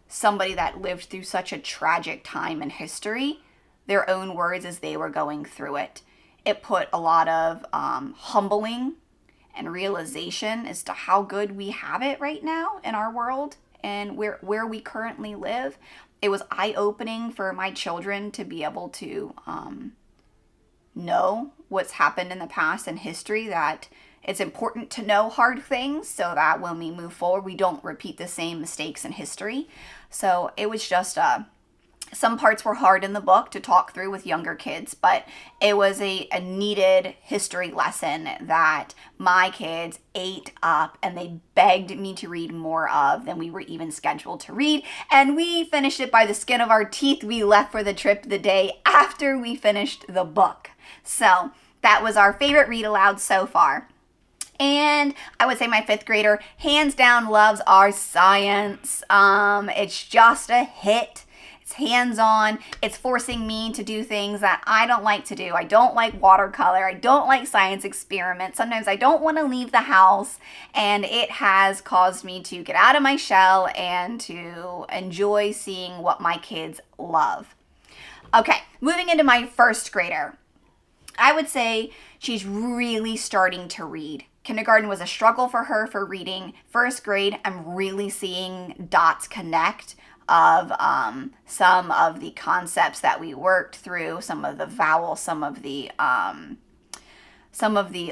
somebody that lived through such a tragic time in history, their own words as they were going through it. It put a lot of humbling and realization as to how good we have it right now in our world and where we currently live. It was eye-opening for my children to be able to know what's happened in the past in history, that it's important to know hard things so that when we move forward, we don't repeat the same mistakes in history. So it was just some parts were hard in the book to talk through with younger kids, but it was a needed history lesson that my kids ate up, and they begged me to read more of than we were even scheduled to read. And we finished it by the skin of our teeth. We left for the trip the day after we finished the book. So that was our favorite read aloud so far. And I would say my 5th grader hands down loves our science. It's just a hit. It's hands-on. It's forcing me to do things that I don't like to do. I don't like watercolor. I don't like science experiments. Sometimes I don't want to leave the house, and it has caused me to get out of my shell and to enjoy seeing what my kids love. Okay, moving into my 1st grader. I would say she's really starting to read. Kindergarten was a struggle for her for reading. 1st grade, I'm really seeing dots connect of some of the concepts that we worked through, some of the vowels, some of the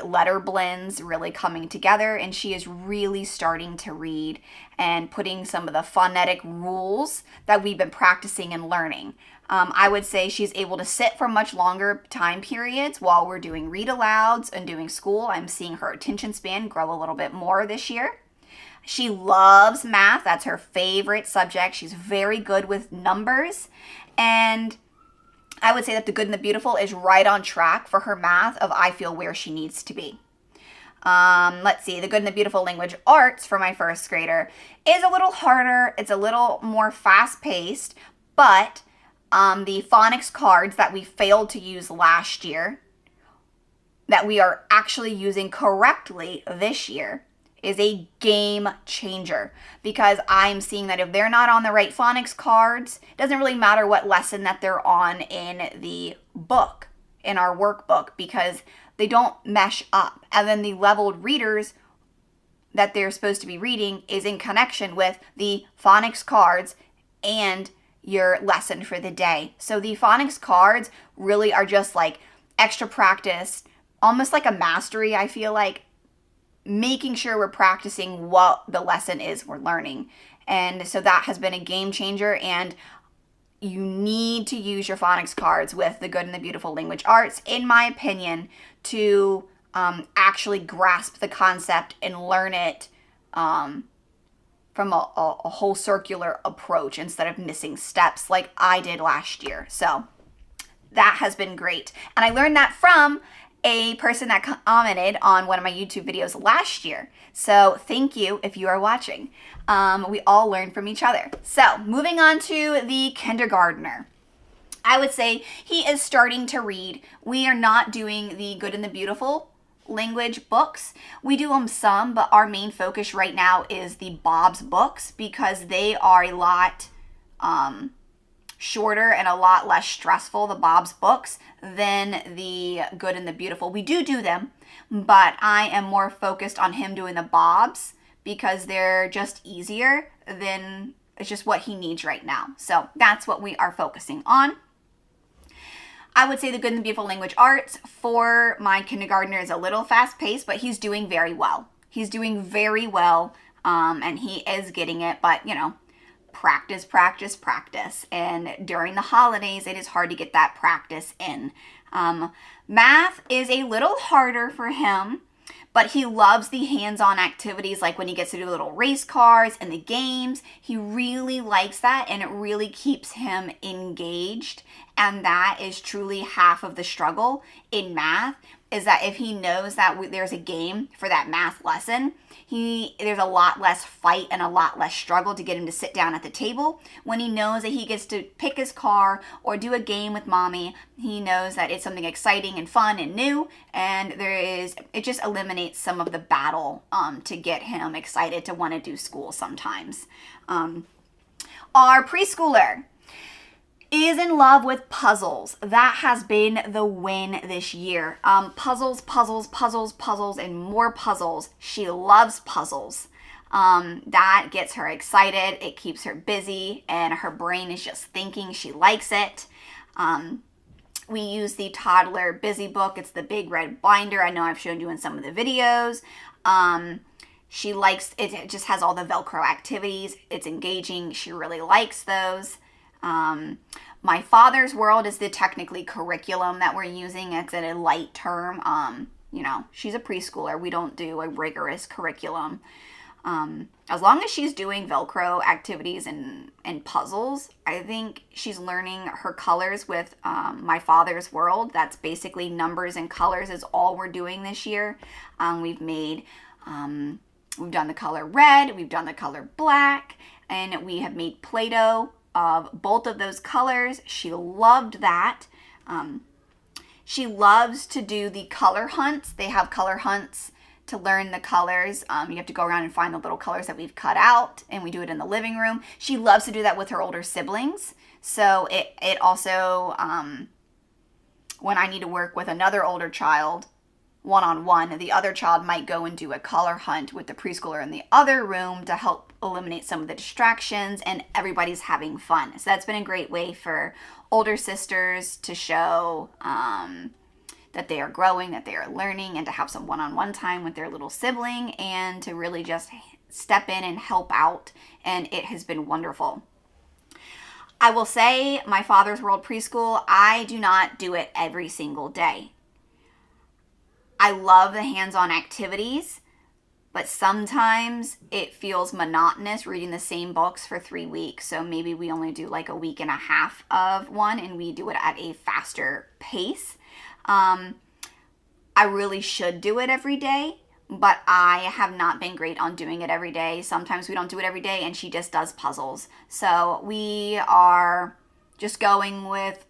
letter blends really coming together, and she is really starting to read and putting some of the phonetic rules that we've been practicing and learning. I would say she's able to sit for much longer time periods while we're doing read alouds and doing school. I'm seeing her attention span grow a little bit more this year. She loves math. That's her favorite subject. She's very good with numbers. And I would say that the good and the beautiful is right on track for her math of I feel where she needs to be. Let's see, the good and the beautiful language arts for my 1st grader is a little harder. It's a little more fast-paced, but the phonics cards that we failed to use last year that we are actually using correctly this year is a game changer, because I'm seeing that if they're not on the right phonics cards, it doesn't really matter what lesson that they're on in the book, in our workbook, because they don't mesh up. And then the leveled readers that they're supposed to be reading is in connection with the phonics cards and your lesson for the day. So the phonics cards really are just like extra practice, almost like a mastery, I feel like, making sure we're practicing what the lesson is we're learning. And so that has been a game changer, and you need to use your phonics cards with the good and the beautiful language arts, in my opinion, to actually grasp the concept and learn it from a whole circular approach instead of missing steps like I did last year. So that has been great. And I learned that from a person that commented on one of my YouTube videos last year. So thank you if you are watching. We all learn from each other. So moving on to the kindergartner. I would say he is starting to read. We are not doing the good and the beautiful language books. We do them some, but our main focus right now is the Bob's books, because they are a lot shorter and a lot less stressful, the Bob's books, than the good and the beautiful. We do them, but I am more focused on him doing the Bob's because they're just easier than, it's just what he needs right now. So that's what we are focusing on. I would say the good and the beautiful language arts for my kindergartner is a little fast paced, but he's doing very well. He's doing very well, and he is getting it, but practice. And during the holidays, it is hard to get that practice in. Math is a little harder for him, but he loves the hands-on activities, like when he gets to do little race cars and the games. He really likes that, and it really keeps him engaged. And that is truly half of the struggle in math, is that if he knows that there's a game for that math lesson, there's a lot less fight and a lot less struggle to get him to sit down at the table. When he knows that he gets to pick his car or do a game with mommy, he knows that it's something exciting and fun and new, and it just eliminates some of the battle to get him excited to want to do school sometimes. Our preschooler is in love with puzzles. That has been the win this year. Puzzles, and more puzzles. She loves puzzles. That gets her excited. It keeps her busy, and her brain is just thinking. She likes it. We use the Toddler Busy Book. It's the big red binder. I know I've shown you in some of the videos. She likes it. It just has all the Velcro activities. It's engaging. She really likes those. My Father's World is the technically curriculum that we're using. It's a light term. She's a preschooler. We don't do a rigorous curriculum. As long as she's doing Velcro activities and puzzles, I think she's learning her colors with My Father's World. That's basically numbers and colors is all we're doing this year. We've done the color red, we've done the color black, and we have made Play-Doh of both of those colors. She loved that. She loves to do the color hunts. They have color hunts to learn the colors. You have to go around and find the little colors that we've cut out, and we do it in the living room. She loves to do that with her older siblings. So it also, when I need to work with another older child, one-on-one, the other child might go and do a color hunt with the preschooler in the other room to help eliminate some of the distractions, and everybody's having fun. So that's been a great way for older sisters to show that they are growing, that they are learning, and to have some one-on-one time with their little sibling, and to really just step in and help out, and it has been wonderful. I will say, My Father's World Preschool, I do not do it every single day. I love the hands-on activities, but sometimes it feels monotonous reading the same books for 3 weeks. So maybe we only do like a week and a half of one, and we do it at a faster pace. I really should do it every day, but I have not been great on doing it every day. Sometimes we don't do it every day, and she just does puzzles. So we are just going with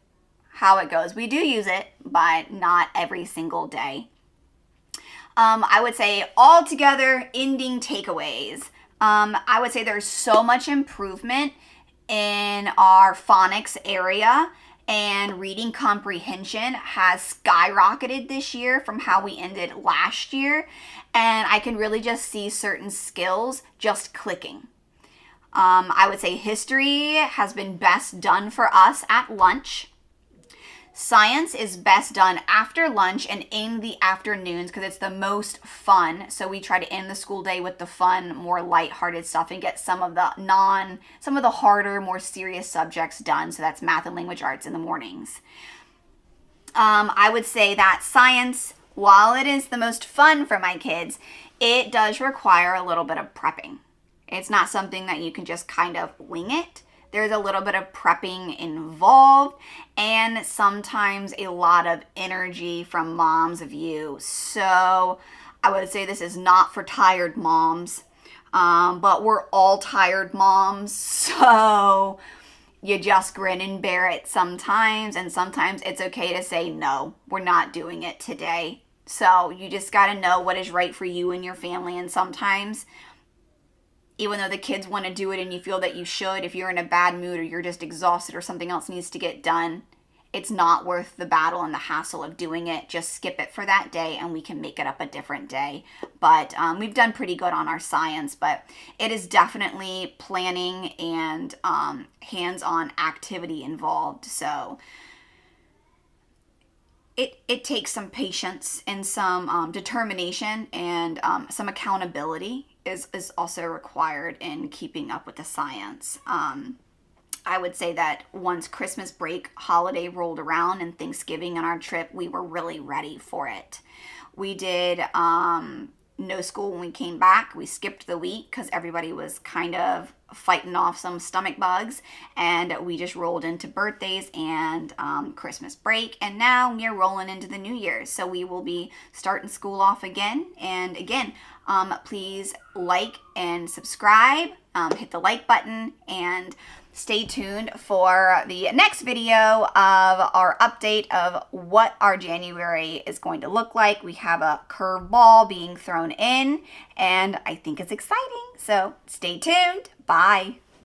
how it goes. We do use it, but not every single day. I would say altogether ending takeaways. I would say there's so much improvement in our phonics area, and reading comprehension has skyrocketed this year from how we ended last year. And I can really just see certain skills just clicking. I would say history has been best done for us at lunch. Science is best done after lunch and in the afternoons because it's the most fun. So we try to end the school day with the fun, more lighthearted stuff and get some of the harder, more serious subjects done. So that's math and language arts in the mornings. I would say that science, while it is the most fun for my kids, it does require a little bit of prepping. It's not something that you can just kind of wing it. There's a little bit of prepping involved, and sometimes a lot of energy from mom's view. So I would say this is not for tired moms, but we're all tired moms. So you just grin and bear it sometimes, and sometimes it's okay to say, no, we're not doing it today. So you just got to know what is right for you and your family, and sometimes even though the kids want to do it and you feel that you should, if you're in a bad mood or you're just exhausted or something else needs to get done, it's not worth the battle and the hassle of doing it. Just skip it for that day and we can make it up a different day. But we've done pretty good on our science, but it is definitely planning and hands-on activity involved. So it takes some patience and some determination, and some accountability is also required in keeping up with the science. I would say that once Christmas break holiday rolled around and Thanksgiving and our trip, we were really ready for it. We did no school when we came back. We skipped the week because everybody was kind of fighting off some stomach bugs, and we just rolled into birthdays and Christmas break, and now we're rolling into the New Year's. So we will be starting school off again. And again, please like and subscribe, hit the like button, and stay tuned for the next video of our update of what our January is going to look like. We have a curveball being thrown in, and I think it's exciting. So stay tuned. Bye.